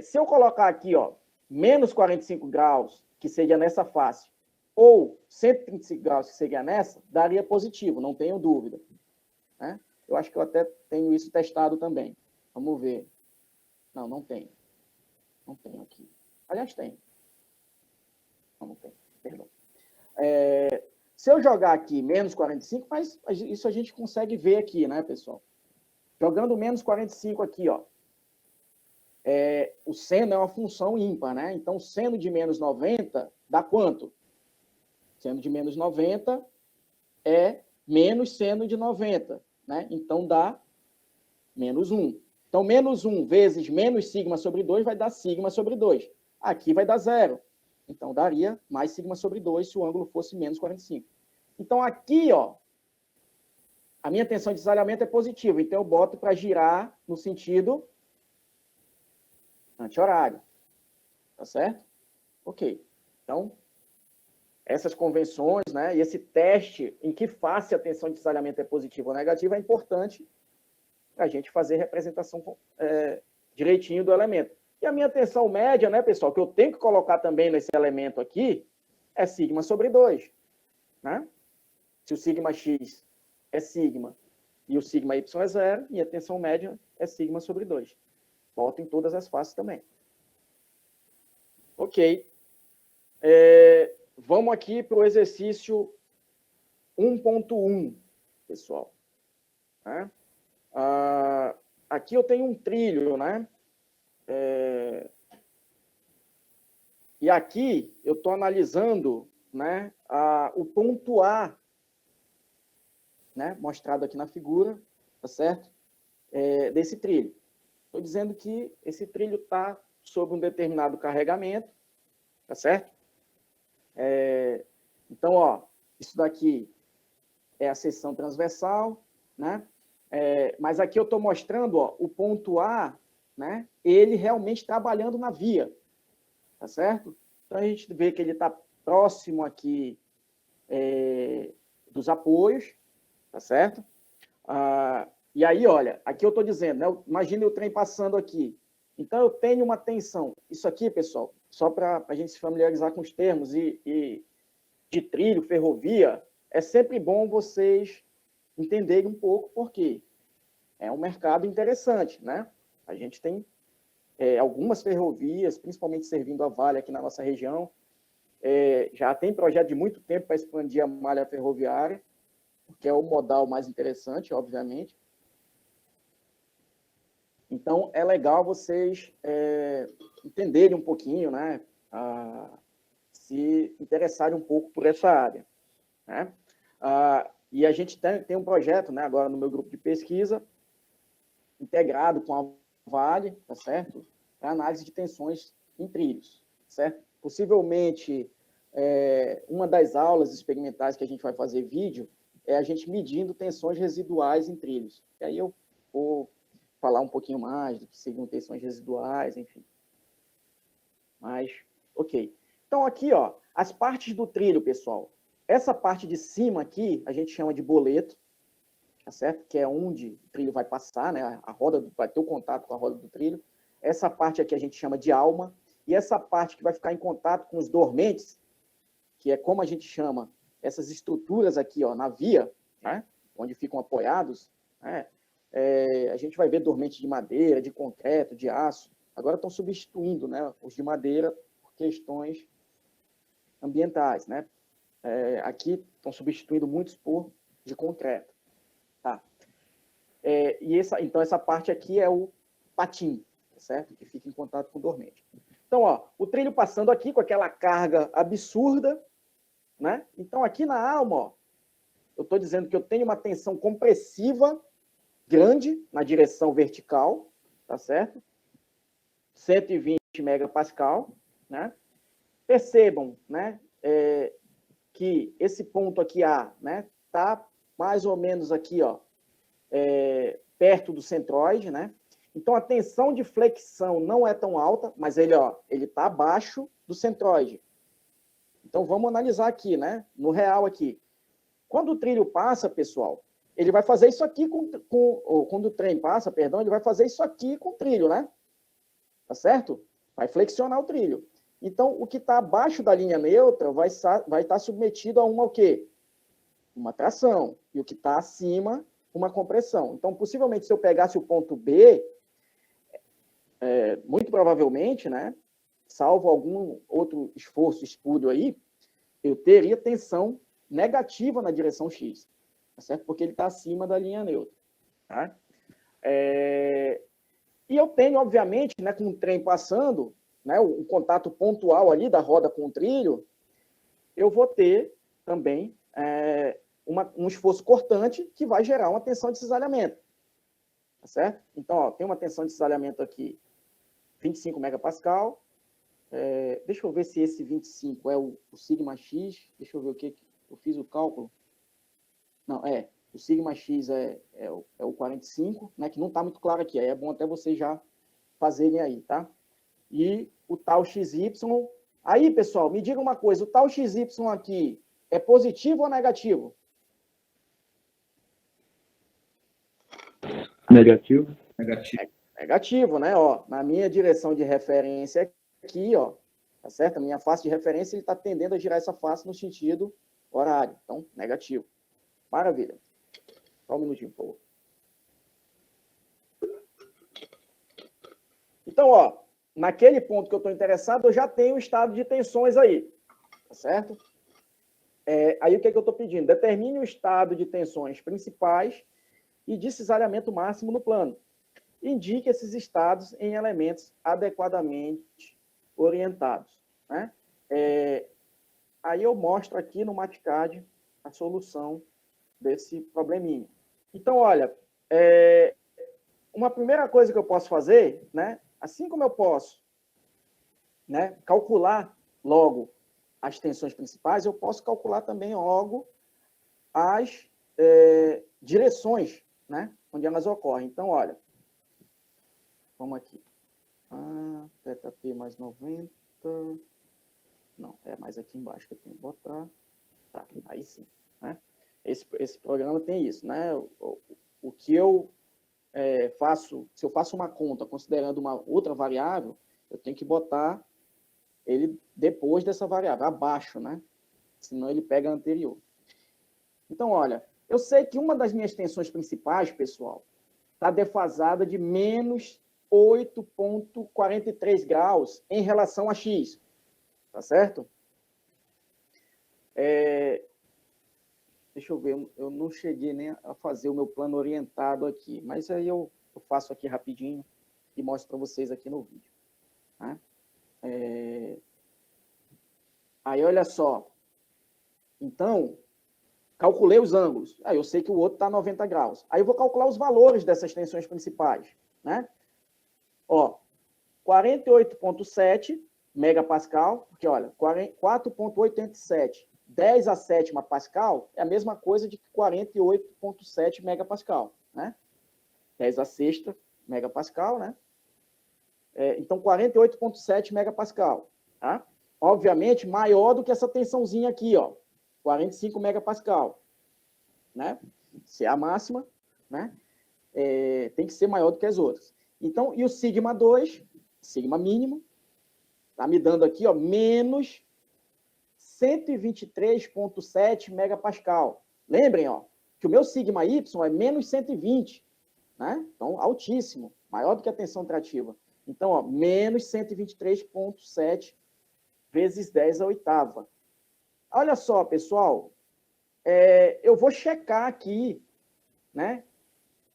Se eu colocar aqui, ó, menos 45 graus, que seria nessa face, ou 135 graus, que seria nessa, daria positivo, não tenho dúvida. Né? Eu acho que eu até tenho isso testado também. Vamos ver. Não, não tem. Não tem aqui. Aliás, tem. Não tem, perdão. Se eu jogar aqui menos 45, mas isso a gente consegue ver aqui, né, pessoal? Jogando menos 45 aqui, ó. O seno é uma função ímpar, né? Então, seno de menos 90 dá quanto? Seno de menos 90 é menos seno de 90, né? Então, dá menos 1. Então, menos 1 vezes menos sigma sobre 2 vai dar sigma sobre 2. Aqui vai dar 0. Então, daria mais sigma sobre 2 se o ângulo fosse menos 45. Então, aqui, ó, a minha tensão de desalhamento é positiva. Então, eu boto para girar no sentido anti-horário. Tá certo? Ok. Então, essas convenções, né, e esse teste em que face a tensão de desalhamento é positiva ou negativa é importante para a gente fazer representação direitinho do elemento. E a minha tensão média, né, pessoal, que eu tenho que colocar também nesse elemento aqui, é sigma sobre 2. Né? Se o sigma x é sigma e o sigma y é 0, minha tensão média é sigma sobre 2. Boto em todas as faces também. Ok. Vamos aqui para o exercício 1.1, pessoal. Né? Aqui eu tenho um trilho, né? E aqui eu estou analisando, né, o ponto A, né, mostrado aqui na figura, tá certo? Desse trilho. Estou dizendo que esse trilho está sob um determinado carregamento, tá certo? Então, ó, isso daqui é a seção transversal, né? Mas aqui eu estou mostrando, ó, o ponto A, né? Ele realmente trabalhando na via, tá certo? Então a gente vê que ele está próximo aqui dos apoios, tá certo? E aí, olha, aqui eu estou dizendo, né? Imagine o trem passando aqui. Então, eu tenho uma tensão. Isso aqui, pessoal, só para a gente se familiarizar com os termos e de trilho, ferrovia, é sempre bom vocês entenderem um pouco por quê. É um mercado interessante, né? A gente tem algumas ferrovias, principalmente servindo a Vale aqui na nossa região, já tem projeto de muito tempo para expandir a malha ferroviária, que é o modal mais interessante, obviamente. Então, é legal vocês entenderem um pouquinho, né? Se interessarem um pouco por essa área. Né? E a gente tem um projeto, né, agora no meu grupo de pesquisa, integrado com a Vale, tá certo? Para análise de tensões em trilhos, certo? Possivelmente, uma das aulas experimentais que a gente vai fazer vídeo é a gente medindo tensões residuais em trilhos. E aí eu vou falar um pouquinho mais do que seriam tensões residuais, enfim. Mas, ok. Então, aqui, ó, as partes do trilho, pessoal. Essa parte de cima aqui, a gente chama de boleto, tá certo? Que é onde o trilho vai passar, né? A roda vai ter o contato com a roda do trilho. Essa parte aqui a gente chama de alma. E essa parte que vai ficar em contato com os dormentes, que é como a gente chama essas estruturas aqui, ó, na via, né? Onde ficam apoiados, né? A gente vai ver dormentes de madeira, de concreto, de aço. Agora estão substituindo, né, os de madeira por questões ambientais, né? Aqui estão substituindo muitos por de concreto. Tá? Então, essa parte aqui é o patim, certo? Que fica em contato com o dormente. Então, ó, o trilho passando aqui com aquela carga absurda, né? Então, aqui na alma, ó, eu estou dizendo que eu tenho uma tensão compressiva grande na direção vertical, tá certo? 120 megapascal, né? Percebam, né, que esse ponto aqui A, né, tá mais ou menos aqui, ó, perto do centroide, né? Então a tensão de flexão não é tão alta, mas ele tá abaixo do centroide. Então vamos analisar aqui, né, no real aqui. Quando o trilho passa, pessoal, ele vai fazer isso aqui ou quando o trem passa, perdão, ele vai fazer isso aqui com o trilho, né? Tá certo? Vai flexionar o trilho. Então, o que está abaixo da linha neutra vai estar submetido a o quê? Uma tração. E o que está acima, uma compressão. Então, possivelmente, se eu pegasse o ponto B, muito provavelmente, né, salvo algum outro esforço espúrio aí, eu teria tensão negativa na direção X, tá certo? Porque ele está acima da linha neutra. Tá? E eu tenho, obviamente, né, com o trem passando, né, o contato pontual ali da roda com o trilho, eu vou ter também um esforço cortante que vai gerar uma tensão de cisalhamento. Tá certo? Então, ó, tem uma tensão de cisalhamento aqui, 25 megapascal. Deixa eu ver se esse 25 é o sigma X. Deixa eu ver o que eu fiz o cálculo. Não, o sigma X é o 45, né, que não está muito claro aqui. Aí é bom até vocês já fazerem aí, tá? E o tal XY. Aí, pessoal, me diga uma coisa. O tal XY aqui é positivo ou negativo? Negativo. Negativo, né? Ó, na minha direção de referência aqui, ó, tá certo? A minha face de referência, ele está tendendo a girar essa face no sentido horário. Então, negativo. Maravilha. Só um minutinho, por favor. Então, ó, naquele ponto que eu estou interessado, eu já tenho o estado de tensões aí. Tá certo? Aí o que eu estou pedindo? Determine o estado de tensões principais e de cisalhamento máximo no plano. Indique esses estados em elementos adequadamente orientados. Né? Aí eu mostro aqui no Mathcad a solução desse probleminha. Então, olha, uma primeira coisa que eu posso fazer, né, assim como eu posso, né, calcular logo as tensões principais, eu posso calcular também logo as direções, né, onde elas ocorrem. Então, olha, vamos aqui. θP mais 90. Não, é mais aqui embaixo que eu tenho que botar. Tá, aí sim. Né? Esse programa tem isso, né? O que eu faço, se eu faço uma conta considerando uma outra variável, eu tenho que botar ele depois dessa variável, abaixo, né? Senão ele pega a anterior. Então, olha, eu sei que uma das minhas tensões principais, pessoal, está defasada de menos 8,43 graus em relação a X. Tá certo? Deixa eu ver, eu não cheguei nem a fazer o meu plano orientado aqui, mas aí eu faço aqui rapidinho e mostro para vocês aqui no vídeo. Tá? Aí, olha só. Então, calculei os ângulos. Aí eu sei que o outro está a 90 graus. Aí eu vou calcular os valores dessas tensões principais. Né? Ó, 48,7 megapascal, porque, olha, 4,87, 10 a sétima pascal é a mesma coisa de 48,7 megapascal, né? 10 a sexta megapascal, né? Então, 48,7 megapascal, tá? Obviamente, maior do que essa tensãozinha aqui, ó, 45 megapascal, né? Se é a máxima, né? Tem que ser maior do que as outras. Então, e o sigma 2, sigma mínimo, está me dando aqui, ó, menos 123,7 megapascal. Lembrem, ó, que o meu sigma y é menos 120, né? Então, altíssimo, maior do que a tensão trativa. Então, ó, menos 123,7 vezes 10 à oitava. Olha só, pessoal, eu vou checar aqui, né,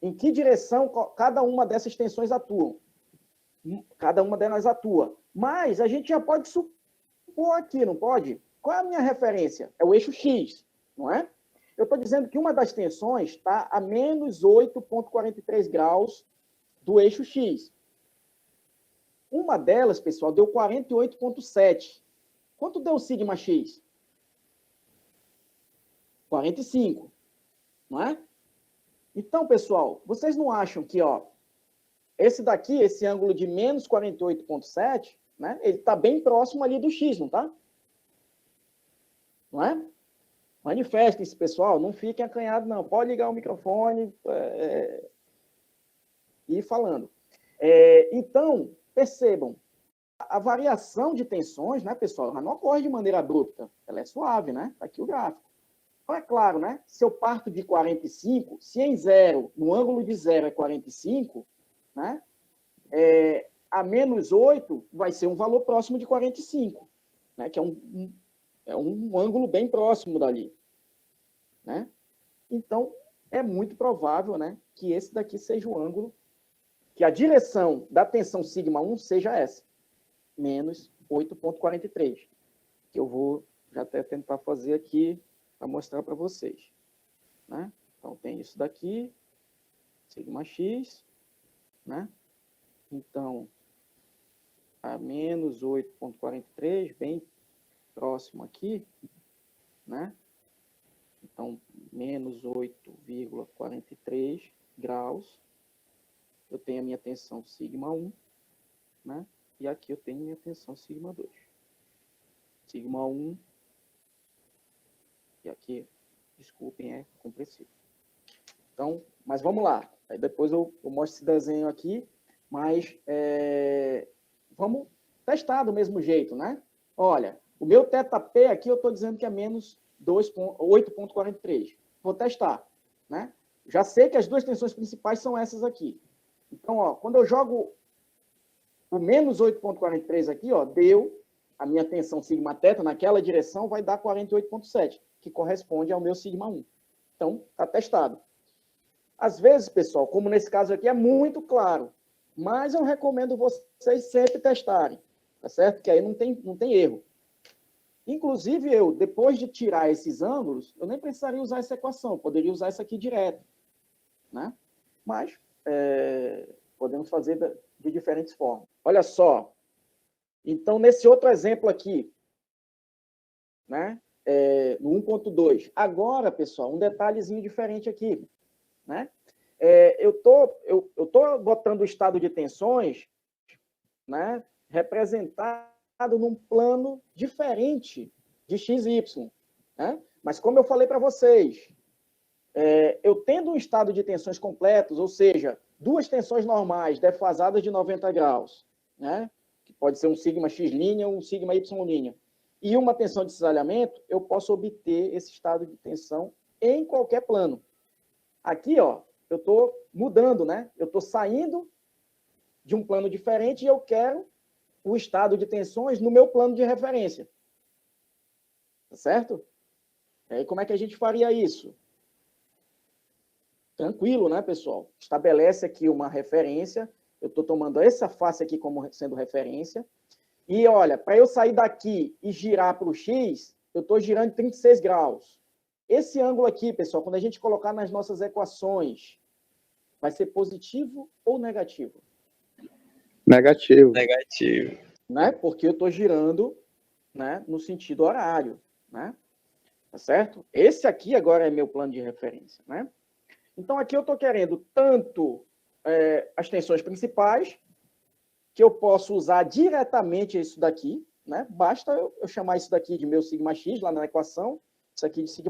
em que direção cada uma dessas tensões atuam. Cada uma delas atua. Mas a gente já pode supor aqui, não pode? Qual é a minha referência? É o eixo X, não é? Eu estou dizendo que uma das tensões está a menos 8,43 graus do eixo X. Uma delas, pessoal, deu 48,7. Quanto deu o sigma X? 45, não é? Então, pessoal, vocês não acham que, ó, esse daqui, esse ângulo de menos 48,7, né, ele está bem próximo ali do X, não está? Não é? Manifestem-se, pessoal, não fiquem acanhados, não. Pode ligar o microfone e ir falando. Então, percebam, a variação de tensões, né, pessoal, ela não ocorre de maneira abrupta, ela é suave, né? Está aqui o gráfico. Então, é claro, né? Se eu parto de 45, se em zero, no ângulo de zero é 45, né? A menos 8 vai ser um valor próximo de 45, né? Que é um ângulo bem próximo dali, né? Então, é muito provável, né, que esse daqui seja o ângulo, que a direção da tensão σ1 seja essa, menos 8,43, que eu vou já até tentar fazer aqui para mostrar para vocês, né? Então, tem isso daqui, σx, né? Então, a menos 8,43, bem próximo aqui, né? Então, menos 8,43 graus. Eu tenho a minha tensão σ1, né? E aqui eu tenho a minha tensão σ2. σ1, e aqui, desculpem, é compressivo. Então, mas vamos lá. Aí depois eu mostro esse desenho aqui, mas vamos testar do mesmo jeito, né? Olha, o meu θP aqui eu estou dizendo que é menos 8,43. Vou testar, né? Já sei que as duas tensões principais são essas aqui. Então, ó, quando eu jogo o menos 8,43 aqui, ó, deu a minha tensão σθ naquela direção, vai dar 48,7, que corresponde ao meu σ1. Então, está testado. Às vezes, pessoal, como nesse caso aqui, é muito claro, mas eu recomendo vocês sempre testarem, tá certo? Que aí não tem erro. Inclusive, depois de tirar esses ângulos, eu nem precisaria usar essa equação, eu poderia usar essa aqui direto, né? Mas podemos fazer de diferentes formas. Olha só. Então, nesse outro exemplo aqui, né? No 1.2. Agora, pessoal, um detalhezinho diferente aqui, né? Eu tô botando o estado de tensões, né, representado num plano diferente de x e y, né? Mas como eu falei para vocês, eu tendo um estado de tensões completos, ou seja, duas tensões normais defasadas de 90 graus, né? Que pode ser um σx' ou um σy', e uma tensão de cisalhamento, eu posso obter esse estado de tensão em qualquer plano. Aqui, ó, eu estou mudando, né? Eu estou saindo de um plano diferente e eu quero o estado de tensões no meu plano de referência. Tá certo? E aí, como é que a gente faria isso? Tranquilo, né, pessoal? Estabelece aqui uma referência. Eu estou tomando essa face aqui como sendo referência. E, olha, para eu sair daqui e girar para o X, eu estou girando em 36 graus. Esse ângulo aqui, pessoal, quando a gente colocar nas nossas equações, vai ser positivo ou negativo? Negativo. Negativo. Né? Porque eu estou girando, né, no sentido horário, né? Tá certo? Esse aqui agora é meu plano de referência, né? Então, aqui eu estou querendo tanto as tensões principais, que eu posso usar diretamente isso daqui, né? Basta eu chamar isso daqui de meu σx lá na equação, isso aqui de σy,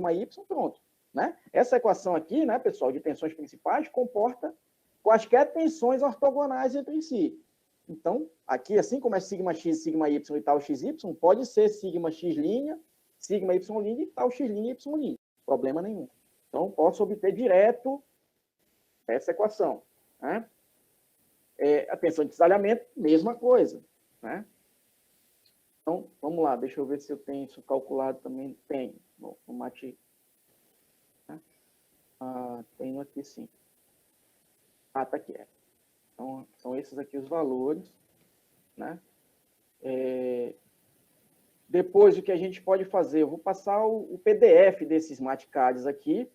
pronto, né? Essa equação aqui, né, pessoal, de tensões principais, comporta quaisquer tensões ortogonais entre si. Então, aqui, assim como é σx, σy e tal xy, pode ser σx', σy' e tal x'y, y'. Problema nenhum. Então, posso obter direto essa equação, né? A tensão de cisalhamento, mesma coisa, né? Então, vamos lá, deixa eu ver se eu tenho isso calculado também. Tenho, no mate. Né? Tenho aqui sim. Tá aqui. Então, são esses aqui os valores, né? Depois, o que a gente pode fazer? Eu vou passar o PDF desses matcards aqui,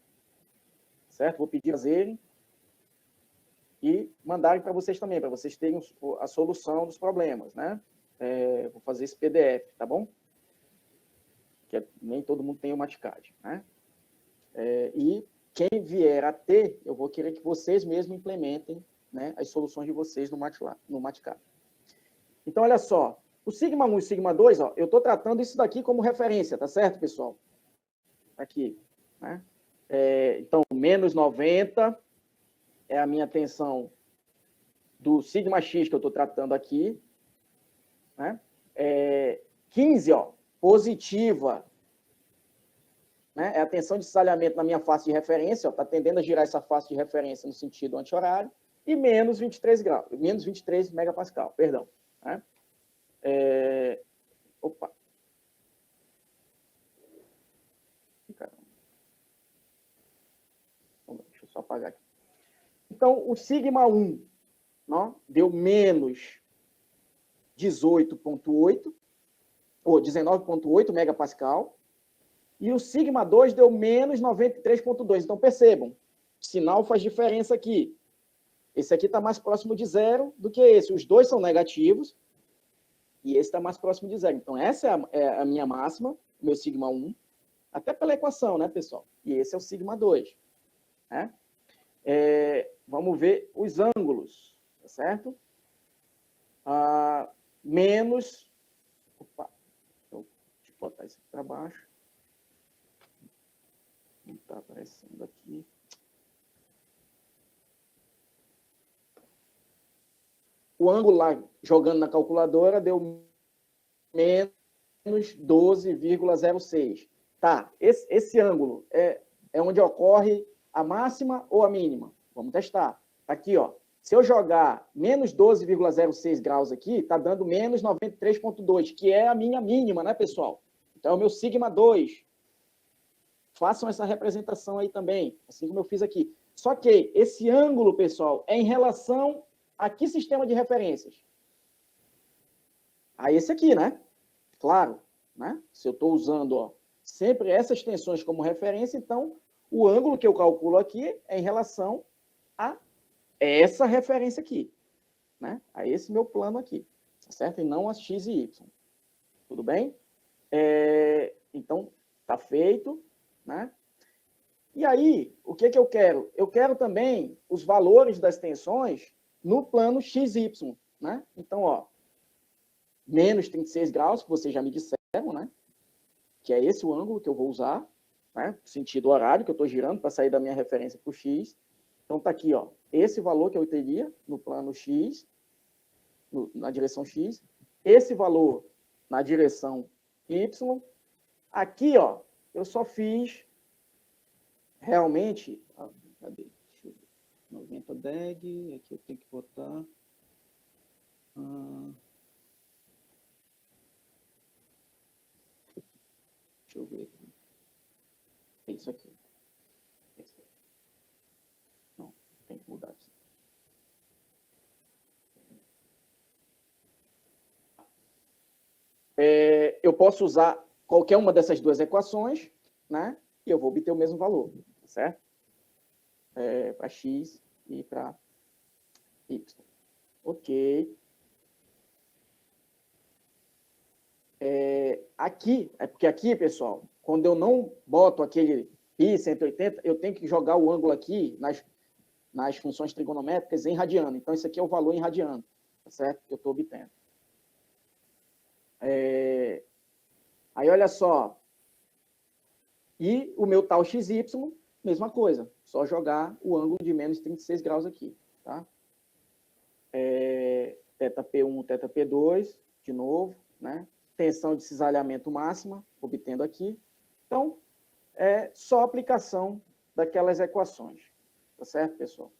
certo? Vou pedir fazerem e mandarem para vocês também, para vocês terem a solução dos problemas, né? Vou fazer esse PDF, tá bom? Que nem todo mundo tem o matcard, né? E quem vier a ter, eu vou querer que vocês mesmos implementem, né, as soluções de vocês no matcard. Então, olha só, o σ1 e o σ2, ó, eu estou tratando isso daqui como referência, tá certo, pessoal? aqui, né? Então, menos 90 é a minha tensão do sigma X que eu estou tratando aqui, né? 15, ó, positiva, né? É a tensão de cisalhamento na minha face de referência, está tendendo a girar essa face de referência no sentido anti-horário, e menos 23 graus, menos 23 megapascal, perdão. Né? Opa. Caramba. Deixa eu só apagar aqui. Então, o sigma 1, não, deu menos 18,8, ou 19,8 megapascal, e o sigma 2 deu menos 93,2. Então, percebam, o sinal faz diferença aqui. Esse aqui está mais próximo de zero do que esse. Os dois são negativos, e esse está mais próximo de zero. Então, essa é a minha máxima, o meu sigma 1, até pela equação, né, pessoal? E esse é o sigma 2. Né? Vamos ver os ângulos, tá certo? Menos... Opa, deixa eu botar isso para baixo. Não está aparecendo aqui. O ângulo lá, jogando na calculadora, deu menos 12,06. Tá, esse ângulo é onde ocorre a máxima ou a mínima? Vamos testar. Aqui, ó. Se eu jogar menos 12,06 graus aqui, está dando menos 93,2, que é a minha mínima, né, pessoal? Então, é o meu sigma 2. Façam essa representação aí também, assim como eu fiz aqui. Só que esse ângulo, pessoal, é em relação a que sistema de referências? A esse aqui, né? Claro, né? Se eu estou usando, ó, sempre essas tensões como referência, então o ângulo que eu calculo aqui é em relação a essa referência aqui, né? A esse meu plano aqui, tá certo? E não a x e y. Tudo bem? Então, tá feito, né? E aí, o que eu quero? Eu quero também os valores das tensões no plano XY, né? Então, ó, menos 36 graus, que vocês já me disseram, né? Que é esse o ângulo que eu vou usar, né? Sentido horário, que eu estou girando para sair da minha referência para o X. Então, tá aqui, ó, esse valor que eu teria no plano X, na direção X, esse valor na direção Y. Aqui, ó, eu só fiz realmente... Cadê? 90 DEG, aqui eu tenho que botar... deixa eu ver aqui. É isso aqui. Não, tem que mudar isso. Eu posso usar qualquer uma dessas duas equações, né? E eu vou obter o mesmo valor, certo? Para X e para Y. Ok. Aqui, porque aqui, pessoal, quando eu não boto aquele π 180, eu tenho que jogar o ângulo aqui nas funções trigonométricas em radiano. Então, esse aqui é o valor em radiano, tá certo? Que eu estou obtendo. Aí, olha só. E o meu tal XY, mesma coisa. Só jogar o ângulo de menos 36 graus aqui, tá? Θ P1, θ P2, de novo, né? Tensão de cisalhamento máxima, obtendo aqui. Então, é só aplicação daquelas equações. Tá certo, pessoal?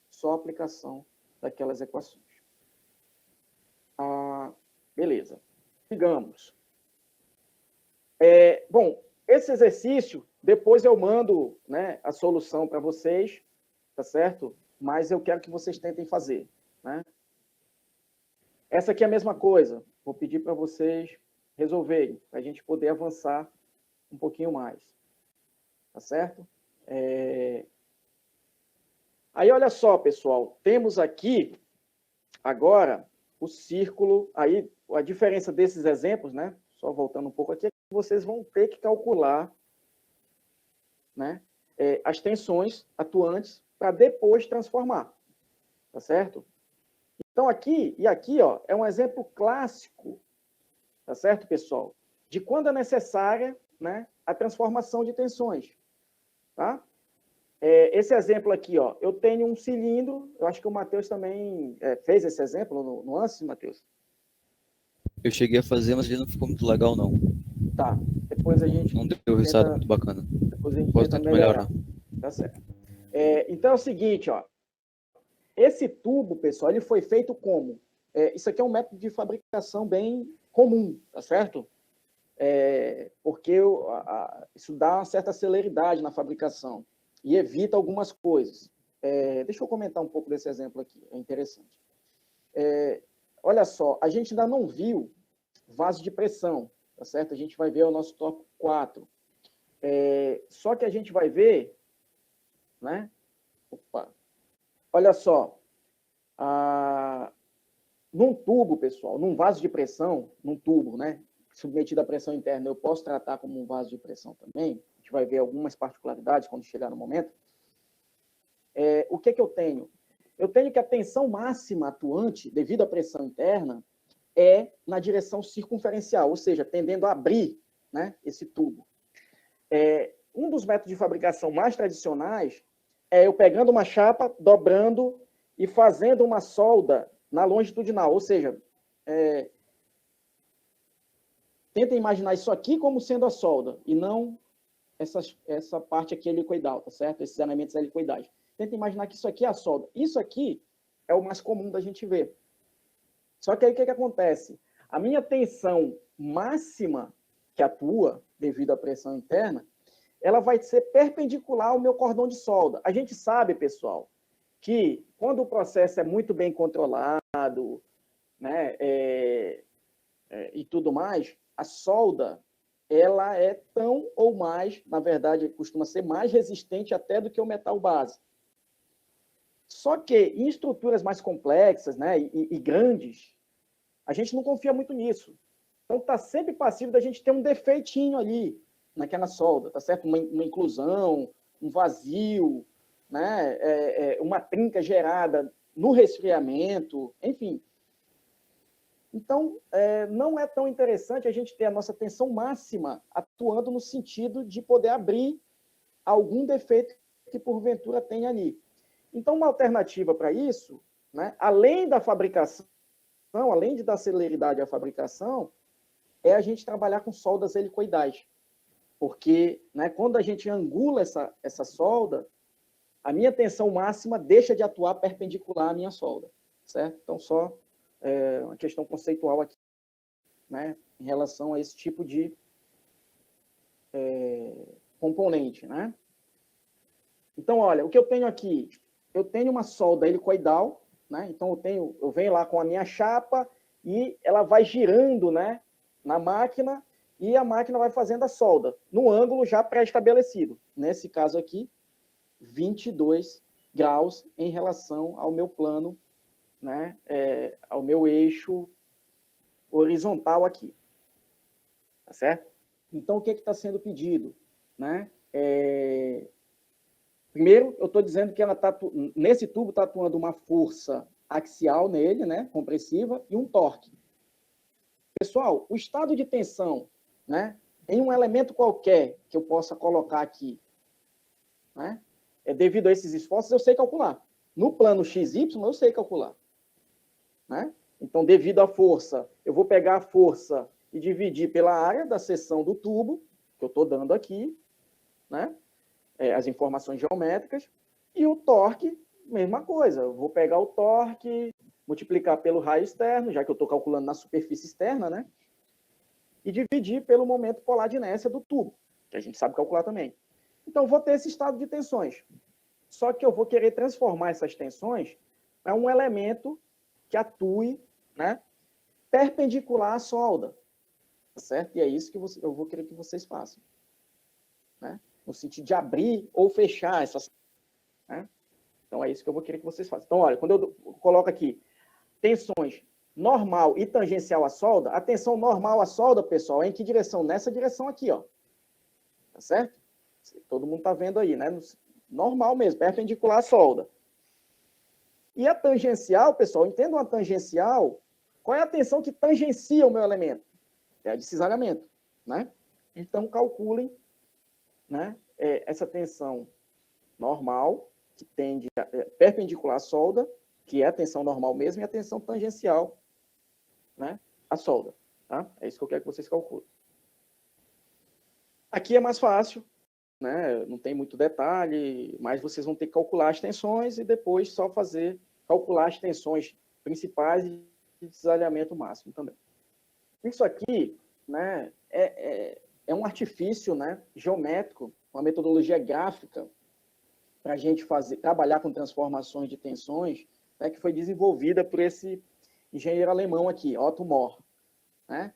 Só aplicação daquelas equações. Beleza. Sigamos. Bom, esse exercício, depois eu mando, né, a solução para vocês, tá certo? Mas eu quero que vocês tentem fazer, né? Essa aqui é a mesma coisa. Vou pedir para vocês resolverem, para a gente poder avançar um pouquinho mais. Tá certo? Aí, olha só, pessoal. Temos aqui, agora, o círculo. Aí, a diferença desses exemplos, né? Só voltando um pouco aqui, é que vocês vão ter que calcular, né, as tensões atuantes para depois transformar. Tá certo? Então, aqui e aqui, ó, é um exemplo clássico, tá certo, pessoal? De quando é necessária, né, a transformação de tensões. Tá? Esse exemplo aqui, ó, eu tenho um cilindro, eu acho que o Matheus também fez esse exemplo no ANSYS, Matheus? Eu cheguei a fazer, mas ele não ficou muito legal, não. Tá, depois a gente Não deu resultado muito bacana. depois a gente Posso tenta tentar melhorar. melhorar. Tá certo. Então é o seguinte, ó, esse tubo, pessoal, ele foi feito como? Isso aqui é um método de fabricação bem comum, tá certo? Porque isso dá uma certa celeridade na fabricação e evita algumas coisas. Deixa eu comentar um pouco desse exemplo aqui, é interessante. Olha só, a gente ainda não viu vaso de pressão, tá certo? A gente vai ver o nosso tópico 4. Só que a gente vai ver, né? Olha só, num tubo, pessoal, num vaso de pressão, num tubo, né? Submetido à pressão interna, eu posso tratar como um vaso de pressão também. A gente vai ver algumas particularidades quando chegar no momento. O que eu tenho? Eu tenho que a tensão máxima atuante, devido à pressão interna, é na direção circunferencial, ou seja, tendendo a abrir, né, esse tubo. Um dos métodos de fabricação mais tradicionais é eu pegando uma chapa, dobrando e fazendo uma solda na longitudinal, ou seja, tenta imaginar isso aqui como sendo a solda, e não essa parte aqui helicoidal, tá certo? Esses elementos helicoidais. Tenta imaginar que isso aqui é a solda. Isso aqui é o mais comum da gente ver. Só que aí o que acontece? A minha tensão máxima que atua, devido à pressão interna, ela vai ser perpendicular ao meu cordão de solda. A gente sabe, pessoal, que quando o processo é muito bem controlado, né, e tudo mais, a solda, ela é tão ou mais, na verdade, costuma ser mais resistente até do que o metal base. Só que em estruturas mais complexas, né, e grandes, a gente não confia muito nisso. Então, está sempre passível da gente ter um defeitinho ali, naquela solda, tá certo? Uma inclusão, um vazio, né, uma trinca gerada no resfriamento, enfim. Então, não é tão interessante a gente ter a nossa tensão máxima atuando no sentido de poder abrir algum defeito que porventura tenha ali. Então, uma alternativa para isso, né, além da fabricação, além de dar celeridade à fabricação, é a gente trabalhar com soldas helicoidais. Porque, né, quando a gente angula essa solda, a minha tensão máxima deixa de atuar perpendicular à minha solda, certo? Então, só uma questão conceitual aqui, né, em relação a esse tipo de componente, né? Então, olha, o que eu tenho aqui, eu tenho uma solda helicoidal, né? Então, eu venho lá com a minha chapa e ela vai girando, né, na máquina, e a máquina vai fazendo a solda no ângulo já pré-estabelecido. Nesse caso aqui, 22 graus em relação ao meu plano, né, ao meu eixo horizontal aqui. Tá certo? Então, o que está sendo pedido? Né? Primeiro, eu estou dizendo que nesse tubo está atuando uma força axial nele, né, compressiva, e um torque. Pessoal, o estado de tensão, né, em um elemento qualquer que eu possa colocar aqui, né, devido a esses esforços, eu sei calcular. No plano XY, eu sei calcular. Né? Então, devido à força, eu vou pegar a força e dividir pela área da seção do tubo, que eu estou dando aqui, né? As informações geométricas, e o torque, mesma coisa. Eu vou pegar o torque, multiplicar pelo raio externo, já que eu estou calculando na superfície externa, né? E dividir pelo momento polar de inércia do tubo, que a gente sabe calcular também. Então, eu vou ter esse estado de tensões. Só que eu vou querer transformar essas tensões em um elemento que atue, né, perpendicular à solda. Tá certo? E é isso que eu vou querer que vocês façam. Né? No sentido de abrir ou fechar essas. Né? Então, é isso que eu vou querer que vocês façam. Então, olha, quando eu coloco aqui tensões normal e tangencial à solda, a tensão normal à solda, pessoal, é em que direção? Nessa direção aqui, ó. Tá certo? Todo mundo está vendo aí, né? Normal mesmo, perpendicular à solda. E a tangencial, pessoal, entendam a tangencial, qual é a tensão que tangencia o meu elemento? É a de cisalhamento, né? Então, calculem né, essa tensão normal, que tende perpendicular à solda, que é a tensão normal mesmo, e a tensão tangencial, né, à solda. Tá? É isso que eu quero que vocês calculem. Aqui é mais fácil, né, não tem muito detalhe, mas vocês vão ter que calcular as tensões e depois só calcular as tensões principais e desalhamento máximo também. Isso aqui, né, é um artifício, né, geométrico, uma metodologia gráfica para a gente trabalhar com transformações de tensões, né, que foi desenvolvida por esse engenheiro alemão aqui, Otto Mohr. Né?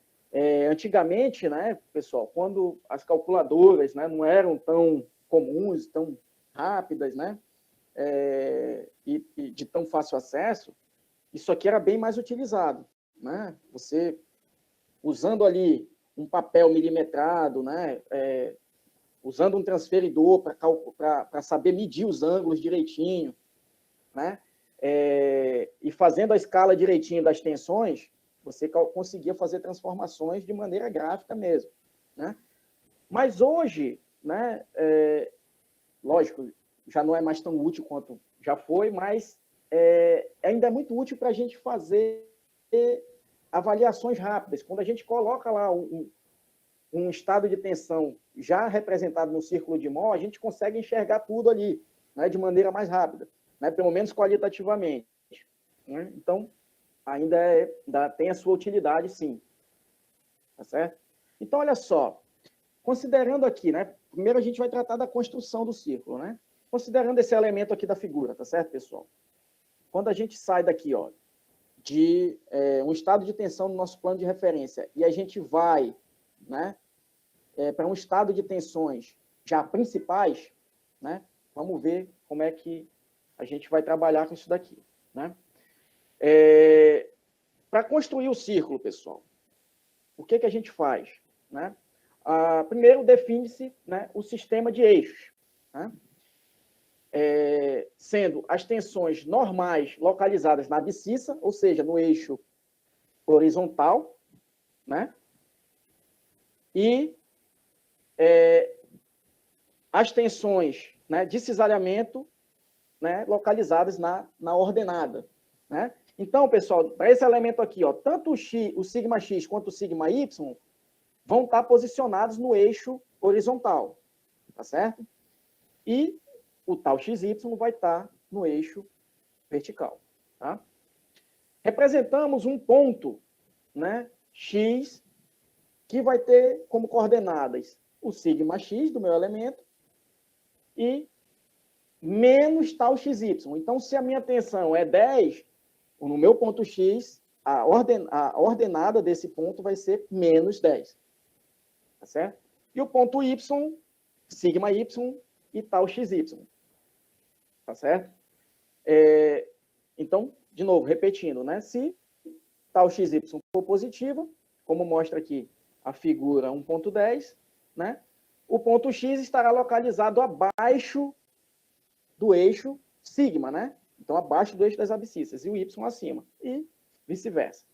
Antigamente, né, pessoal, quando as calculadoras, né, não eram tão comuns, tão rápidas, né, e de tão fácil acesso, isso aqui era bem mais utilizado. Né? Você, usando ali um papel milimetrado, né, usando um transferidor para saber medir os ângulos direitinho, né, e fazendo a escala direitinho das tensões, você conseguia fazer transformações de maneira gráfica mesmo. Né? Mas hoje, né, lógico, já não é mais tão útil quanto já foi, mas ainda é muito útil para a gente fazer avaliações rápidas. Quando a gente coloca lá um estado de tensão já representado no círculo de Mohr, a gente consegue enxergar tudo ali, né, de maneira mais rápida, né, pelo menos qualitativamente. Né? Então, ainda tem a sua utilidade, sim. Tá certo? Então, olha só, considerando aqui, né, primeiro a gente vai tratar da construção do círculo, né? Considerando esse elemento aqui da figura, tá certo, pessoal? Quando a gente sai daqui, ó, de um estado de tensão no nosso plano de referência e a gente vai, né, para um estado de tensões já principais, né, vamos ver como é que a gente vai trabalhar com isso daqui. Né? Para construir o círculo, pessoal, o que a gente faz? Né? Primeiro, define-se, né, o sistema de eixos, né? Sendo as tensões normais localizadas na abscissa, ou seja, no eixo horizontal, né? E as tensões, né, de cisalhamento, né, localizadas na ordenada. Né? Então, pessoal, para esse elemento aqui, ó, tanto o sigma x quanto o sigma y vão estar posicionados no eixo horizontal, tá certo? E o tal xy vai estar no eixo vertical. Tá? Representamos um ponto, né, x, que vai ter como coordenadas o sigma x do meu elemento e menos tal xy. Então, se a minha tensão é 10, no meu ponto x, a ordenada desse ponto vai ser menos 10. Tá certo? E o ponto y, sigma y e tal xy. Tá certo? Então, de novo, repetindo, né? Se tal xy for positiva, como mostra aqui a figura 1.10, né? O ponto x estará localizado abaixo do eixo sigma, né? Então, abaixo do eixo das abscissas, e o y acima, e vice-versa.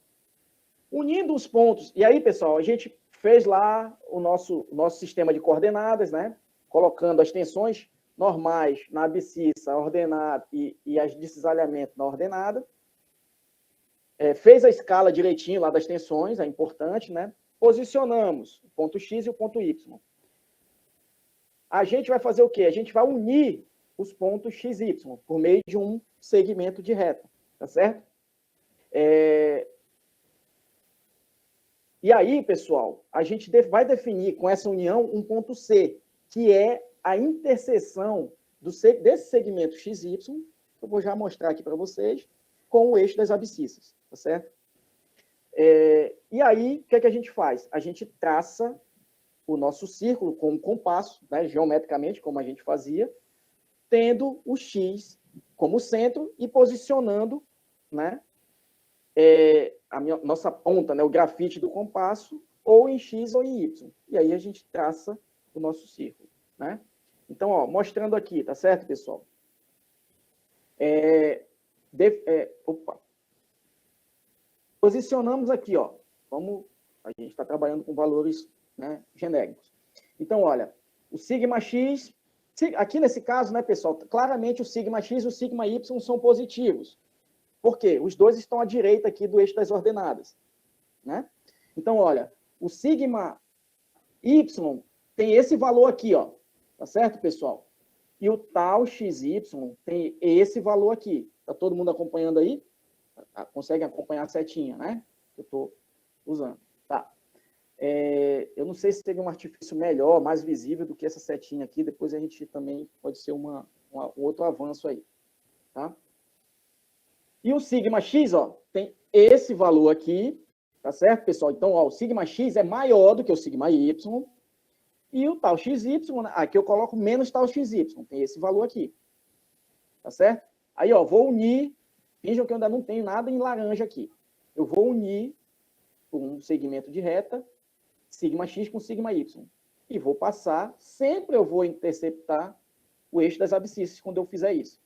Unindo os pontos, e aí, pessoal, a gente fez lá o nosso sistema de coordenadas, né? Colocando as tensões normais na abscissa, ordenada, e as de cisalhamento na ordenada. Fez a escala direitinho lá das tensões, é importante, né? Posicionamos o ponto x e o ponto y. A gente vai fazer o quê? A gente vai unir os pontos x e y por meio de um segmento de reta, tá certo? E aí, pessoal, a gente vai definir com essa união um ponto C, que é a interseção desse segmento XY, que eu vou já mostrar aqui para vocês, com o eixo das abscissas, tá certo? E aí, o que a gente faz? A gente traça o nosso círculo com um compasso, né, geometricamente, como a gente fazia, tendo o X como centro e posicionando, né, nossa ponta, né, o grafite do compasso, ou em X ou em Y. E aí a gente traça o nosso círculo. Né? Então, ó, mostrando aqui, tá certo, pessoal? Posicionamos aqui, ó. A gente está trabalhando com valores, né, genéricos. Então, olha, o sigma x, aqui nesse caso, né, pessoal, claramente o sigma x e o sigma y são positivos. Por quê? Os dois estão à direita aqui do eixo das ordenadas, né? Então, olha, o sigma y tem esse valor aqui, ó, tá certo, pessoal? E o tal xy tem esse valor aqui. Tá todo mundo acompanhando aí? Consegue acompanhar a setinha, né? Que eu estou usando. Tá. Eu não sei se teve um artifício melhor, mais visível do que essa setinha aqui. Depois a gente também pode ser um outro avanço aí. Tá? E o sigma x, ó, tem esse valor aqui. Tá certo, pessoal? Então, ó, o sigma x é maior do que o sigma y. E o tal xy, aqui eu coloco menos tal xy. Tem esse valor aqui. Tá certo? Aí, ó, vou unir. Vejam que eu ainda não tenho nada em laranja aqui. Eu vou unir por um segmento de reta, sigma x com sigma y. E vou passar, sempre eu vou interceptar o eixo das abscissas quando eu fizer isso.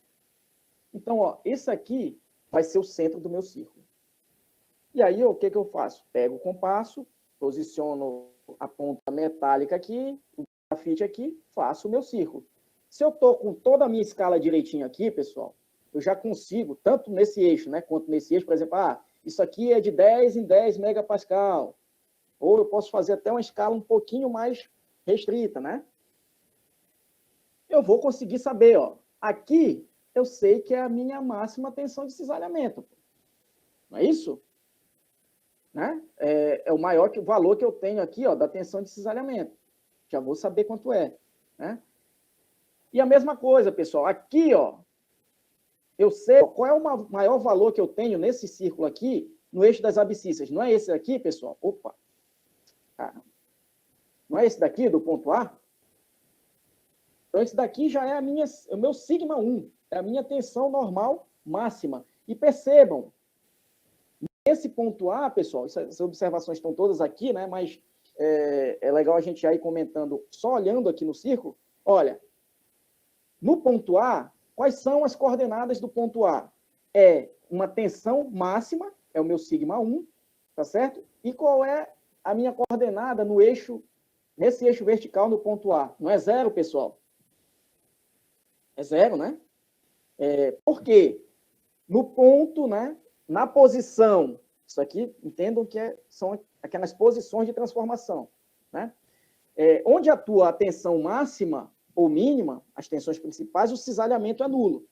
Então, ó, esse aqui vai ser o centro do meu círculo. E aí, ó, o que eu faço? Pego o compasso, posiciono a ponta metálica aqui, o grafite aqui, faço o meu círculo. Se eu estou com toda a minha escala direitinho aqui, pessoal, eu já consigo, tanto nesse eixo, né, quanto nesse eixo, por exemplo, isso aqui é de 10 em 10 megapascal. Ou eu posso fazer até uma escala um pouquinho mais restrita, né? Eu vou conseguir saber, ó, aqui eu sei que é a minha máxima tensão de cisalhamento. Não é isso? Né? É o maior valor que eu tenho aqui, ó, da tensão de cisalhamento. Já vou saber quanto é, né? E a mesma coisa, pessoal, aqui, ó, eu sei qual é o maior valor que eu tenho nesse círculo aqui, no eixo das abscissas. Não é esse daqui, pessoal? Opa! Caramba. Não é esse daqui, do ponto A? Então, esse daqui já é o meu sigma 1, é a minha tensão normal máxima. E percebam, nesse ponto A, pessoal, essas observações estão todas aqui, né? Mas é legal a gente já ir comentando, só olhando aqui no círculo. Olha, no ponto A, quais são as coordenadas do ponto A? É uma tensão máxima, é o meu sigma 1, tá certo? E qual é a minha coordenada no eixo, nesse eixo vertical no ponto A? Não é 0, pessoal? É 0, né? Por quê? No ponto, né? Na posição, isso aqui, entendam que são aquelas posições de transformação, né? Onde atua a tensão máxima ou mínima, as tensões principais, o cisalhamento é nulo,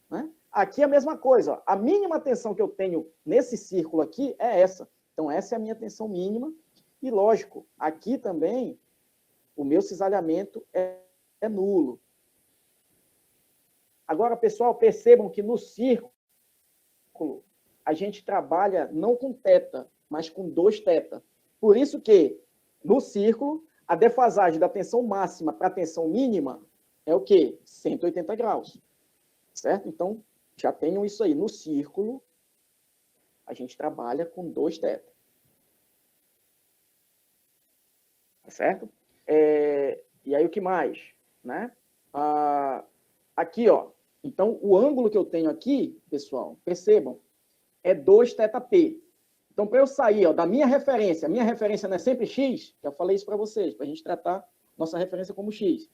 né? Aqui é a mesma coisa, ó. A mínima tensão que eu tenho nesse círculo aqui é essa. Então, essa é a minha tensão mínima. E, lógico, aqui também, o meu cisalhamento é nulo. Agora, pessoal, percebam que no círculo, a gente trabalha não com θ, mas com 2θ. Por isso que, no círculo, a defasagem da tensão máxima para a tensão mínima é o quê? 180 graus. Certo? Então, já tenham isso aí. No círculo, a gente trabalha com 2θ. Tá certo? E aí, o que mais? Né? Aqui, ó. Então, o ângulo que eu tenho aqui, pessoal, percebam, é 2θp. Então, para eu sair, ó, da minha referência não é sempre x, já falei isso para vocês, para a gente tratar nossa referência como x.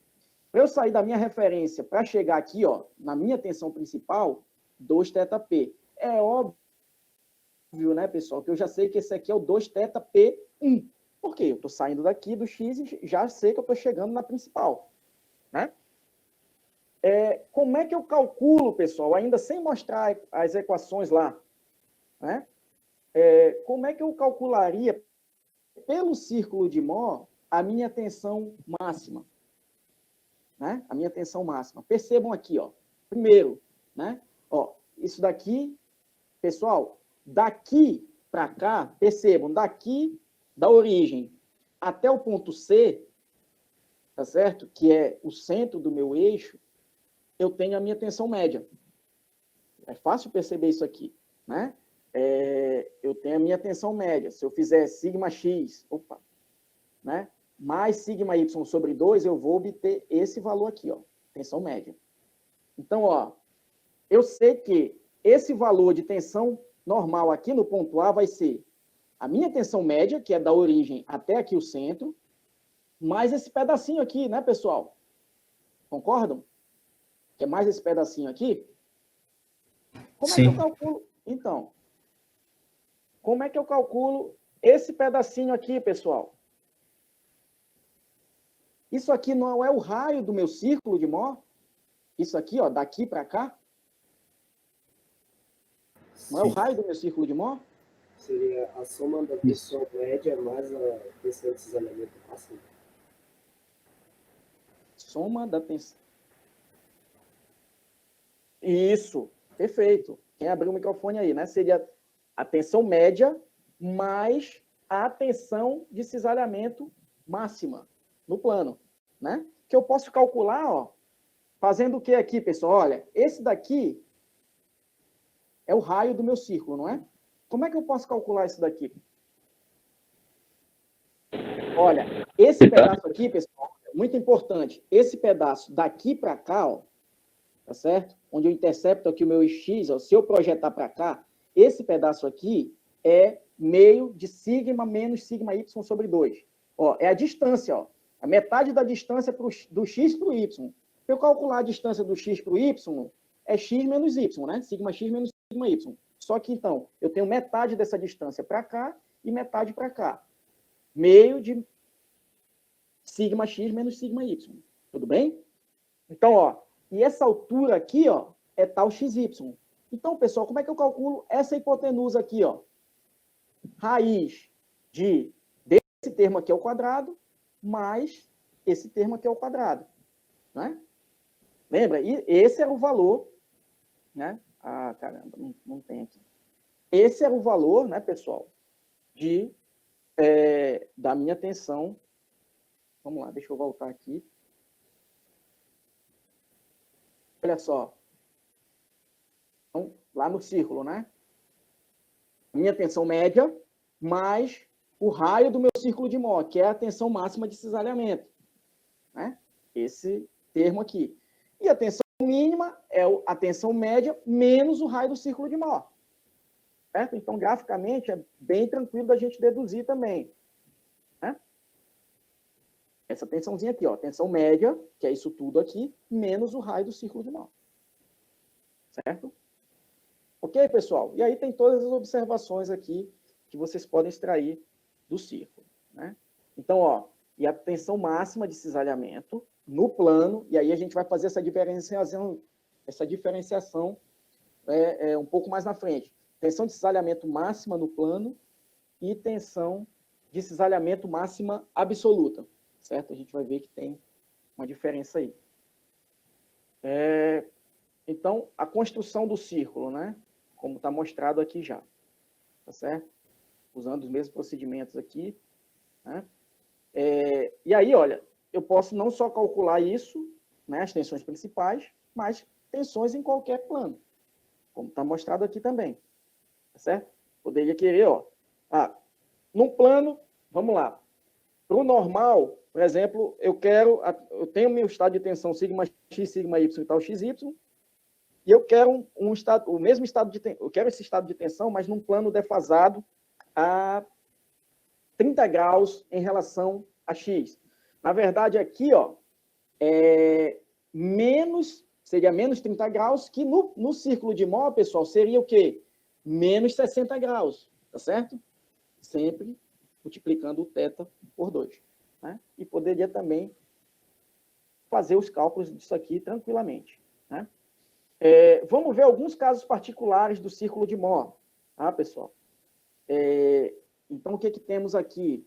Para eu sair da minha referência para chegar aqui, ó, na minha tensão principal, 2θp. É óbvio, né, pessoal, que eu já sei que esse aqui é o 2θp1. Por quê? Eu estou saindo daqui do x e já sei que eu estou chegando na principal, né? Como é que eu calculo, pessoal, ainda sem mostrar as equações lá, né? Como é que eu calcularia, pelo círculo de Mohr, a minha tensão máxima? Né? A minha tensão máxima. Percebam aqui, ó. Primeiro, né? Ó, isso daqui, pessoal, daqui para cá, percebam, daqui da origem até o ponto C, tá certo? Que é o centro do meu eixo, eu tenho a minha tensão média. É fácil perceber isso aqui, né? Eu tenho a minha tensão média. Se eu fizer sigma x, né? Mais sigma y sobre 2, eu vou obter esse valor aqui, ó, tensão média. Então, ó, eu sei que esse valor de tensão normal aqui no ponto A vai ser a minha tensão média, que é da origem até aqui o centro, mais esse pedacinho aqui, né, pessoal? Concordam? Que é mais esse pedacinho aqui? Como é que eu Sim. calculo? Então, como é que eu calculo esse pedacinho aqui, pessoal? Isso aqui não é o raio do meu círculo de Mohr? Isso aqui, ó, daqui para cá? Não é o raio do meu círculo de Mohr? Seria a soma da tensão média mais a tensão de cisalhamento máximo. Soma da tensão. Isso, perfeito. Quem abriu o microfone aí, né? Seria a tensão média mais a tensão de cisalhamento máxima no plano, né? Que eu posso calcular, ó, fazendo o que aqui, pessoal? Olha, esse daqui é o raio do meu círculo, não é? Como é que eu posso calcular isso daqui? Olha, esse pedaço aqui, pessoal, é muito importante. Esse pedaço daqui para cá, ó, tá certo? Onde eu intercepto aqui o meu x, ó, se eu projetar para cá, esse pedaço aqui é meio de sigma menos sigma y sobre 2. Ó, é a distância, ó. A metade da distância do x para o y. Para eu calcular a distância do x para o y, é x menos y, né? Sigma x menos sigma y. Só que, então, eu tenho metade dessa distância para cá e metade para cá. Meio de sigma x menos sigma y. Tudo bem? Então, ó, e essa altura aqui, ó, é tal xy. Então, pessoal, como é que eu calculo essa hipotenusa aqui, ó? Raiz desse termo aqui ao quadrado, mais esse termo aqui ao quadrado, né? Lembra? E esse era o valor, né? Ah, caramba, não tem aqui. Esse era o valor, né, pessoal, da minha tensão. Vamos lá, deixa eu voltar aqui. Olha só. Então, lá no círculo, né? Minha tensão média mais o raio do meu círculo de Mohr, que é a tensão máxima de cisalhamento, né? Esse termo aqui. E a tensão mínima é a tensão média menos o raio do círculo de Mohr. Certo? Então, graficamente, é bem tranquilo da gente deduzir também. Né? Essa tensãozinha aqui, ó, tensão média, que é isso tudo aqui, menos o raio do círculo de Mohr. Certo? Ok, pessoal? E aí tem todas as observações aqui que vocês podem extrair do círculo. Né? Então, ó, e a tensão máxima de cisalhamento no plano, e aí a gente vai fazer essa diferenciação um pouco mais na frente. Tensão de cisalhamento máxima no plano e tensão de cisalhamento máxima absoluta. Certo? A gente vai ver que tem uma diferença aí. Então, a construção do círculo, né? Como está mostrado aqui já. Tá certo? Usando os mesmos procedimentos aqui. Né? E aí, olha, eu posso não só calcular isso, né, as tensões principais, mas tensões em qualquer plano. Como está mostrado aqui também. Tá certo? Poderia querer, ó. Num plano, vamos lá. Para o normal, por exemplo, eu tenho meu estado de tensão sigma x, sigma y e tal xy, e eu quero o mesmo estado de tensão, eu quero esse estado de tensão, mas num plano defasado a 30 graus em relação a x. Na verdade, aqui, ó, seria menos 30 graus, que no círculo de Mohr, pessoal, seria o quê? Menos 60 graus, tá certo? Sempre multiplicando o θ por 2. Né? E poderia também fazer os cálculos disso aqui tranquilamente. Né? Vamos ver alguns casos particulares do círculo de Mohr, tá, pessoal? Então, o que temos aqui?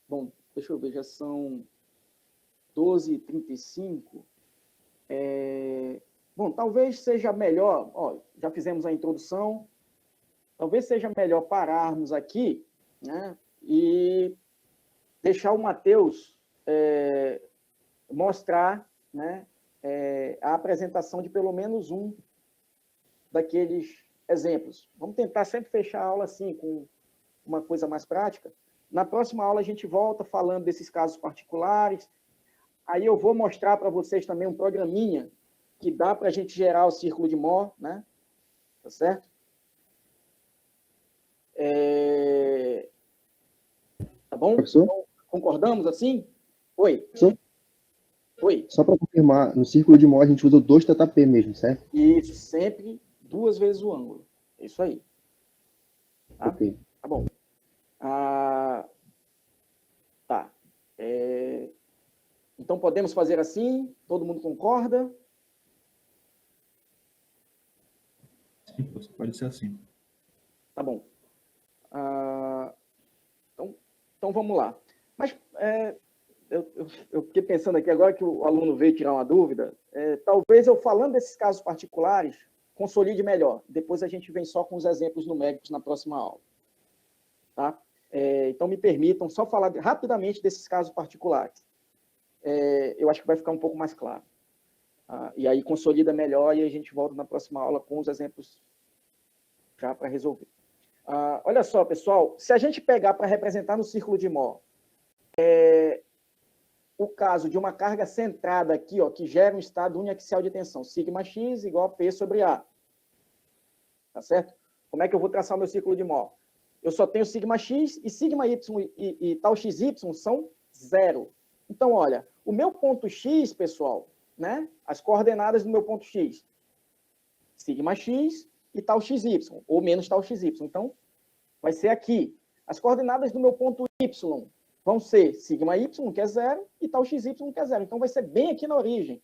Bom, deixa eu ver, já são 12h35. Bom, talvez seja melhor, ó, já fizemos a introdução, talvez seja melhor pararmos aqui, né, e deixar o Matheus mostrar, né, a apresentação de pelo menos um daqueles exemplos. Vamos tentar sempre fechar a aula assim, com uma coisa mais prática. Na próxima aula a gente volta falando desses casos particulares. Aí eu vou mostrar para vocês também um programinha que dá para a gente gerar o círculo de Mohr, né? Tá certo? Tá bom? Professor? Então, concordamos assim? Oi. Professor? Oi. Só para confirmar, no círculo de Mohr a gente usa o 2θp mesmo, certo? Isso, sempre 2 vezes o ângulo. É isso aí. Tá? Ok. Tá bom. Tá. Então, podemos fazer assim? Todo mundo concorda? Sim, pode ser assim. Tá bom. Então, vamos lá. Mas eu fiquei pensando aqui, agora que o aluno veio tirar uma dúvida, talvez eu falando desses casos particulares, consolide melhor. Depois a gente vem só com os exemplos numéricos na próxima aula. Tá? Então, me permitam só falar rapidamente desses casos particulares. Eu acho que vai ficar um pouco mais claro. E aí consolida melhor e a gente volta na próxima aula com os exemplos já para resolver. Olha só, pessoal, se a gente pegar para representar no círculo de Mohr o caso de uma carga centrada aqui, ó, que gera um estado uniaxial de tensão, σx igual a P sobre A. Tá certo? Como é que eu vou traçar o meu círculo de Mohr? Eu só tenho σx e σy e tal xy são 0. Então, olha, o meu ponto x, pessoal, né? As coordenadas do meu ponto x, σx e tal xy, ou menos tal xy. Então, vai ser aqui. As coordenadas do meu ponto y vão ser σy, que é 0, e tal xy, que é 0. Então, vai ser bem aqui na origem.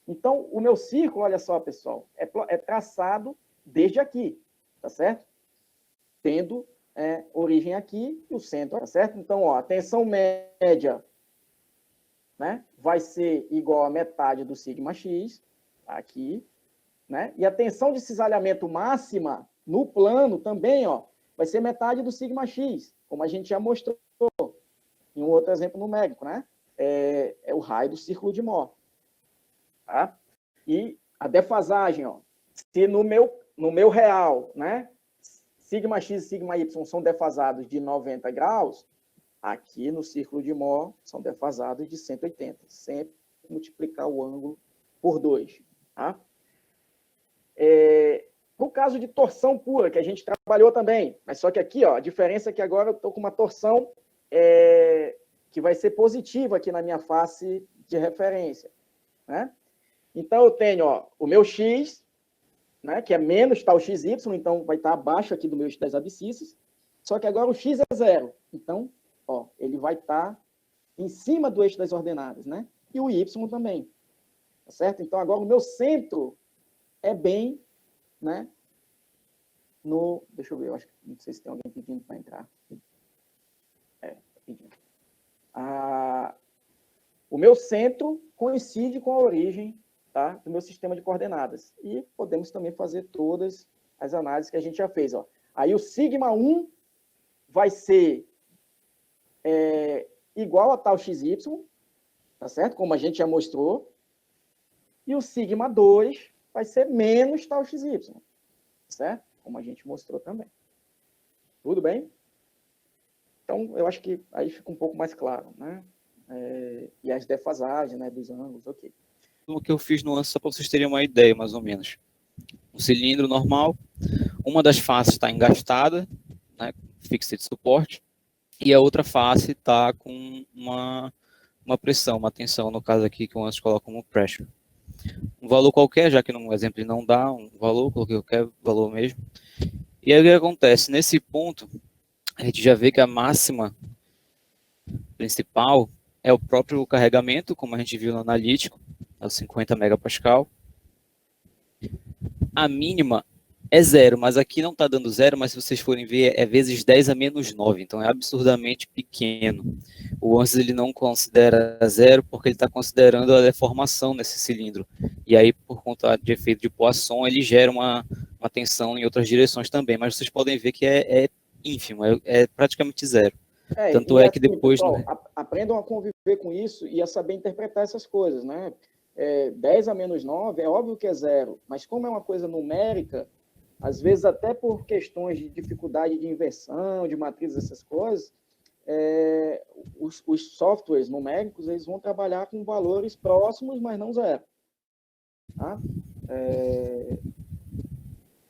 Então, o meu círculo, olha só, pessoal, é traçado desde aqui, tá certo? Tendo origem aqui e o centro, tá certo? Então, ó, a tensão média, né, vai ser igual a metade do σx, aqui, né? E a tensão de cisalhamento máxima no plano também, ó, vai ser metade do σx, como a gente já mostrou em um outro exemplo numérico, né? É o raio do círculo de Mohr. Tá? E a defasagem, ó, se no meu real, né, σx e σy são defasados de 90 graus, aqui no círculo de Mohr são defasados de 180. Sempre multiplicar o ângulo por 2. Tá? No caso de torção pura, que a gente trabalhou também, mas só que aqui, ó, a diferença é que agora eu estou com uma torção que vai ser positiva aqui na minha face de referência. Né? Então, eu tenho, ó, o meu x, né, que é menos tal xy, então vai estar abaixo aqui do meu eixo das abscissas, só que agora o x é 0. Então, ó, ele vai estar em cima do eixo das ordenadas, né? E o y também. Tá certo? Então, agora o meu centro é bem, né? Deixa eu ver, eu acho que não sei se tem alguém pedindo para entrar. Pedindo. O meu centro coincide com a origem, tá, do meu sistema de coordenadas. E podemos também fazer todas as análises que a gente já fez. Ó. Aí o σ1 vai ser igual a tal xy, tá certo? Como a gente já mostrou. E o σ2 vai ser menos tal xy, certo? Como a gente mostrou também. Tudo bem? Então, eu acho que aí fica um pouco mais claro, né? E as defasagens, né, dos ângulos, ok. O que eu fiz no lance, só para vocês terem uma ideia, mais ou menos. Um cilindro normal, uma das faces está engastada, né, fixa de suporte, e a outra face está com uma pressão, uma tensão, no caso aqui, que o Anderson coloca como pressure. Um valor qualquer, já que no exemplo ele não dá um valor, coloquei qualquer valor mesmo. E aí o que acontece? Nesse ponto, a gente já vê que a máxima principal é o próprio carregamento, como a gente viu no analítico, é o 50 megapascal. A mínima é 0, mas aqui não está dando 0, mas se vocês forem ver, é vezes 10 a menos 9, então é absurdamente pequeno. O ANSYS ele não considera 0 porque ele está considerando a deformação nesse cilindro. E aí, por conta de efeito de Poisson, ele gera uma tensão em outras direções também, mas vocês podem ver que é ínfimo, é praticamente 0. Tanto é que assim, depois... pessoal, aprendam a conviver com isso e a saber interpretar essas coisas, né? 10 a menos 9 é óbvio que é 0, mas como é uma coisa numérica, às vezes até por questões de dificuldade de inversão, de matrizes, essas coisas, os softwares numéricos eles vão trabalhar com valores próximos, mas não 0. Tá?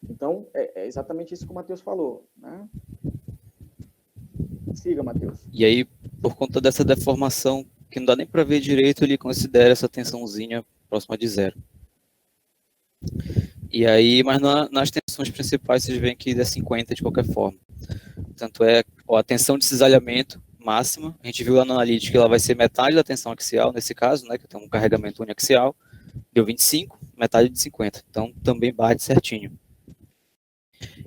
Então, é exatamente isso que o Matheus falou, né? Siga, Matheus. E aí, por conta dessa deformação, que não dá nem para ver direito, ele considera essa tensãozinha próxima de 0. E aí, mas nas tensões principais, vocês veem que é 50 de qualquer forma. Tanto é, a tensão de cisalhamento máxima, a gente viu lá na analítica que ela vai ser metade da tensão axial, nesse caso, né, que tem um carregamento uniaxial, deu 25, metade de 50. Então, também bate certinho.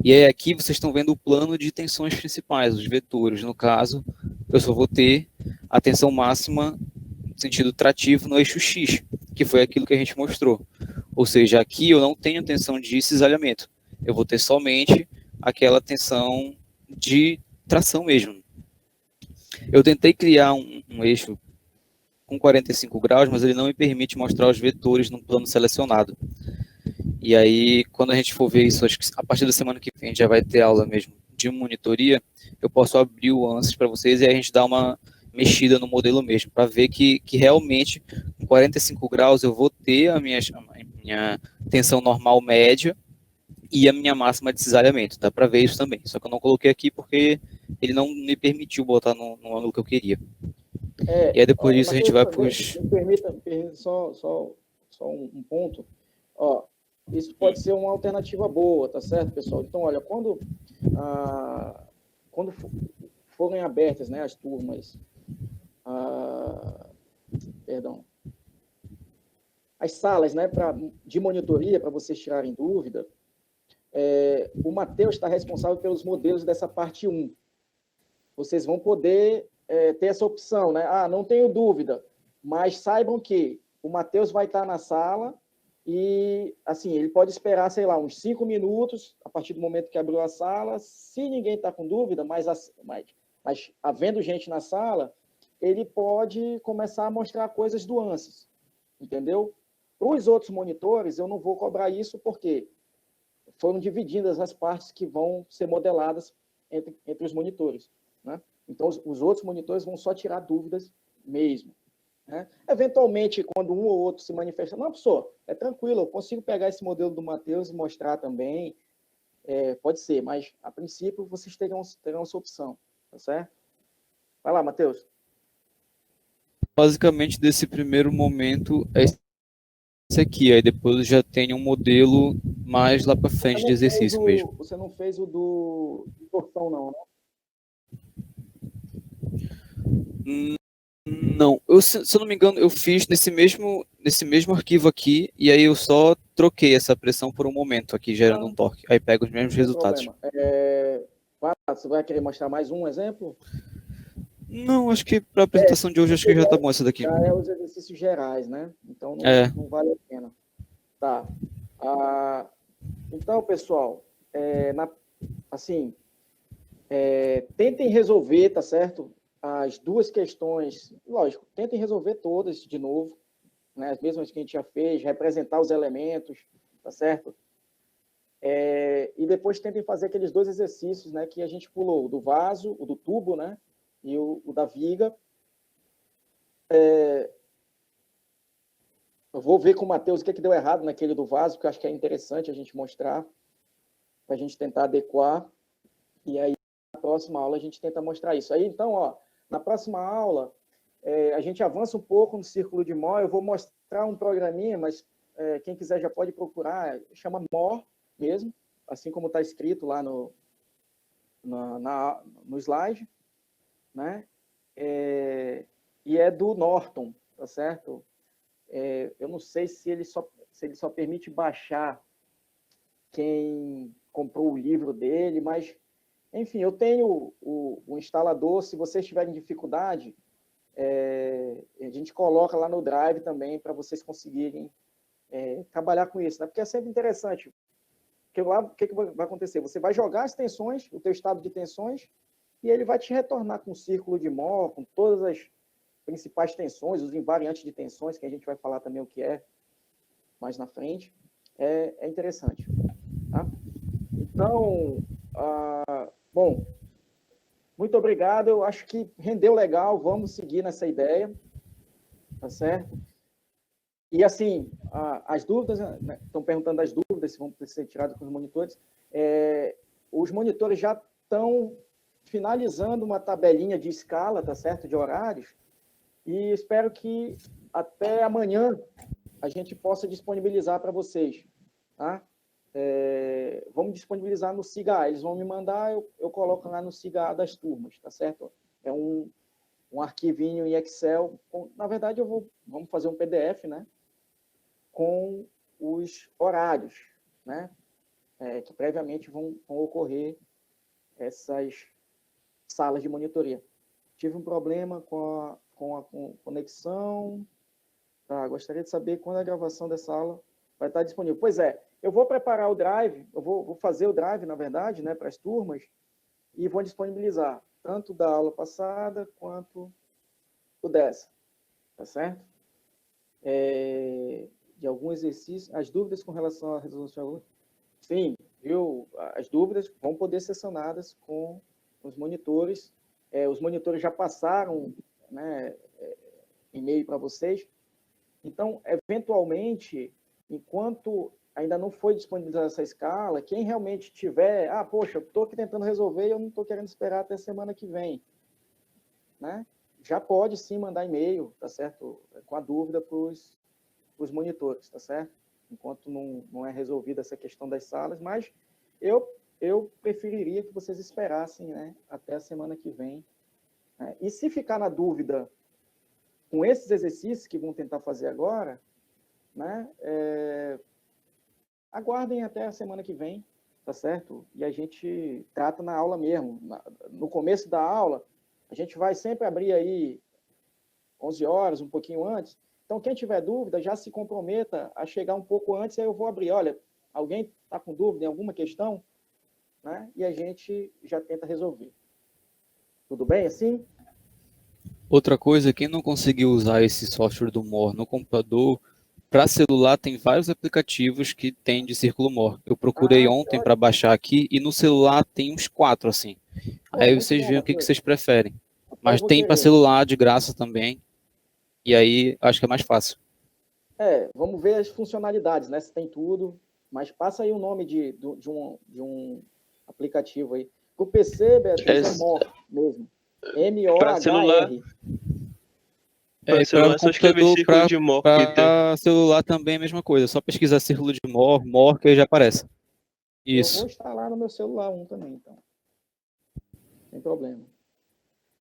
E aí, aqui vocês estão vendo o plano de tensões principais, os vetores. No caso, eu só vou ter a tensão máxima no sentido trativo no eixo X, que foi aquilo que a gente mostrou. Ou seja, aqui eu não tenho tensão de cisalhamento. Eu vou ter somente aquela tensão de tração mesmo. Eu tentei criar um eixo com 45 graus, mas ele não me permite mostrar os vetores num plano selecionado. E aí, quando a gente for ver isso, acho que a partir da semana que vem a gente já vai ter aula mesmo de monitoria, eu posso abrir o ANSYS para vocês e a gente dá uma mexida no modelo mesmo, para ver que realmente, com 45 graus, eu vou ter a minha tensão normal média e a minha máxima de cisalhamento. Dá para ver isso também, só que eu não coloquei aqui porque ele não me permitiu botar no ângulo que eu queria. E aí depois disso a gente vai para os... Me permita só um ponto. Ó, isso pode ser uma alternativa boa, tá certo, pessoal? Então, olha, quando forem abertas, né, as turmas, as salas, né, de monitoria, para vocês tirarem dúvida, o Matheus está responsável pelos modelos dessa parte 1. Vocês vão poder ter essa opção, né? Não tenho dúvida, mas saibam que o Matheus vai estar na sala e, assim, ele pode esperar, sei lá, uns 5 minutos, a partir do momento que abriu a sala. Se ninguém está com dúvida, mas havendo gente na sala, ele pode começar a mostrar coisas do ANSYS, entendeu? Para os outros monitores, eu não vou cobrar isso, porque foram divididas as partes que vão ser modeladas entre os monitores, né? Então, os outros monitores vão só tirar dúvidas mesmo, né? Eventualmente, quando um ou outro se manifesta, não, professor, é tranquilo, eu consigo pegar esse modelo do Matheus e mostrar também, pode ser, mas, a princípio, vocês terão essa opção, tá certo? Vai lá, Matheus. Basicamente, desse primeiro momento, é esse aqui, aí depois eu já tenho um modelo mais lá para frente de exercício mesmo. Você não fez o do torção, não, né? Não, se eu não me engano, eu fiz nesse mesmo arquivo aqui, e aí eu só troquei essa pressão por um momento aqui, gerando um torque. Aí pego os mesmos resultados. Você vai querer mostrar mais um exemplo? Não, acho que para a apresentação de hoje, acho que já tá bom essa daqui. Já é os exercícios gerais, né? Então não vale a pena. Tá. Então, pessoal, tentem resolver, tá certo? As duas questões, lógico, tentem resolver todas de novo, né? As mesmas que a gente já fez, representar os elementos, tá certo? E depois tentem fazer aqueles dois exercícios, né, que a gente pulou, o do vaso, o do tubo, né, e o da viga. Eu vou ver com o Matheus o que deu errado naquele do vaso, porque eu acho que é interessante a gente mostrar, para a gente tentar adequar, e aí na próxima aula a gente tenta mostrar isso. Aí, então, ó, na próxima aula, a gente avança um pouco no círculo de Mohr. Eu vou mostrar um programinha, mas quem quiser já pode procurar, chama Mohr mesmo, assim como está escrito lá no slide, né? E é do Norton, tá certo? Eu não sei se ele só permite baixar quem comprou o livro dele, mas, enfim, eu tenho o instalador. Se vocês tiverem dificuldade, a gente coloca lá no Drive também para vocês conseguirem trabalhar com isso, né? Porque é sempre interessante. Porque lá, o que vai acontecer? Você vai jogar as tensões, o teu estado de tensões, e ele vai te retornar com um círculo de Mohr, com todas as principais tensões, os invariantes de tensões, que a gente vai falar também o que é mais na frente. É interessante. Tá? Então, bom, muito obrigado. Eu acho que rendeu legal. Vamos seguir nessa ideia. Tá certo? E, assim, as dúvidas, né, estão perguntando as dúvidas, se vão ser tiradas com os monitores. Os monitores já estão finalizando uma tabelinha de escala, tá certo? De horários, e espero que até amanhã a gente possa disponibilizar para vocês, tá? Vamos disponibilizar no SIGA. Eles vão me mandar, eu coloco lá no SIGA das turmas, tá certo? É um arquivinho em Excel. Na verdade, vamos fazer um PDF, né? Com os horários, né? Que previamente vão ocorrer essas salas de monitoria. Tive um problema com a conexão. Tá, gostaria de saber quando a gravação dessa aula vai estar disponível. Pois é, eu vou preparar o drive, eu vou fazer o drive, na verdade, né, para as turmas, e vou disponibilizar tanto da aula passada quanto o dessa, tá certo? De algum exercício, as dúvidas com relação à resolução, sim, viu? As dúvidas vão poder ser sanadas com os monitores. Os monitores já passaram, né, e-mail para vocês. Então, eventualmente, enquanto ainda não foi disponibilizada essa escala, quem realmente tiver, poxa, eu estou aqui tentando resolver e eu não estou querendo esperar até semana que vem, né? Já pode sim mandar e-mail, tá certo? Com a dúvida para os monitores, tá certo? Enquanto não é resolvida essa questão das salas, mas eu preferiria que vocês esperassem, né, até a semana que vem, né? E se ficar na dúvida com esses exercícios que vão tentar fazer agora, né, aguardem até a semana que vem, tá certo? E a gente trata na aula mesmo. No começo da aula, a gente vai sempre abrir aí 11 horas, um pouquinho antes. Então, quem tiver dúvida, já se comprometa a chegar um pouco antes, aí eu vou abrir. Olha, alguém está com dúvida em alguma questão? Né? E a gente já tenta resolver. Tudo bem assim? Outra coisa, quem não conseguiu usar esse software do More no computador, para celular tem vários aplicativos que tem de Círculo More. Eu procurei ontem para baixar aqui e no celular tem uns 4 assim. Aí vocês veem o que vocês preferem. Mas tem para celular de graça também. E aí acho que é mais fácil. Vamos ver as funcionalidades, né? Se tem tudo. Mas passa aí o nome de um aplicativo aí. O PC, Beatriz, é More mesmo. M-O-H-R. Para celular é só escrever círculo de More. Para celular também é a mesma coisa. Só pesquisar círculo de More que já aparece. Isso. Eu vou instalar no meu celular um também, então. Sem problema.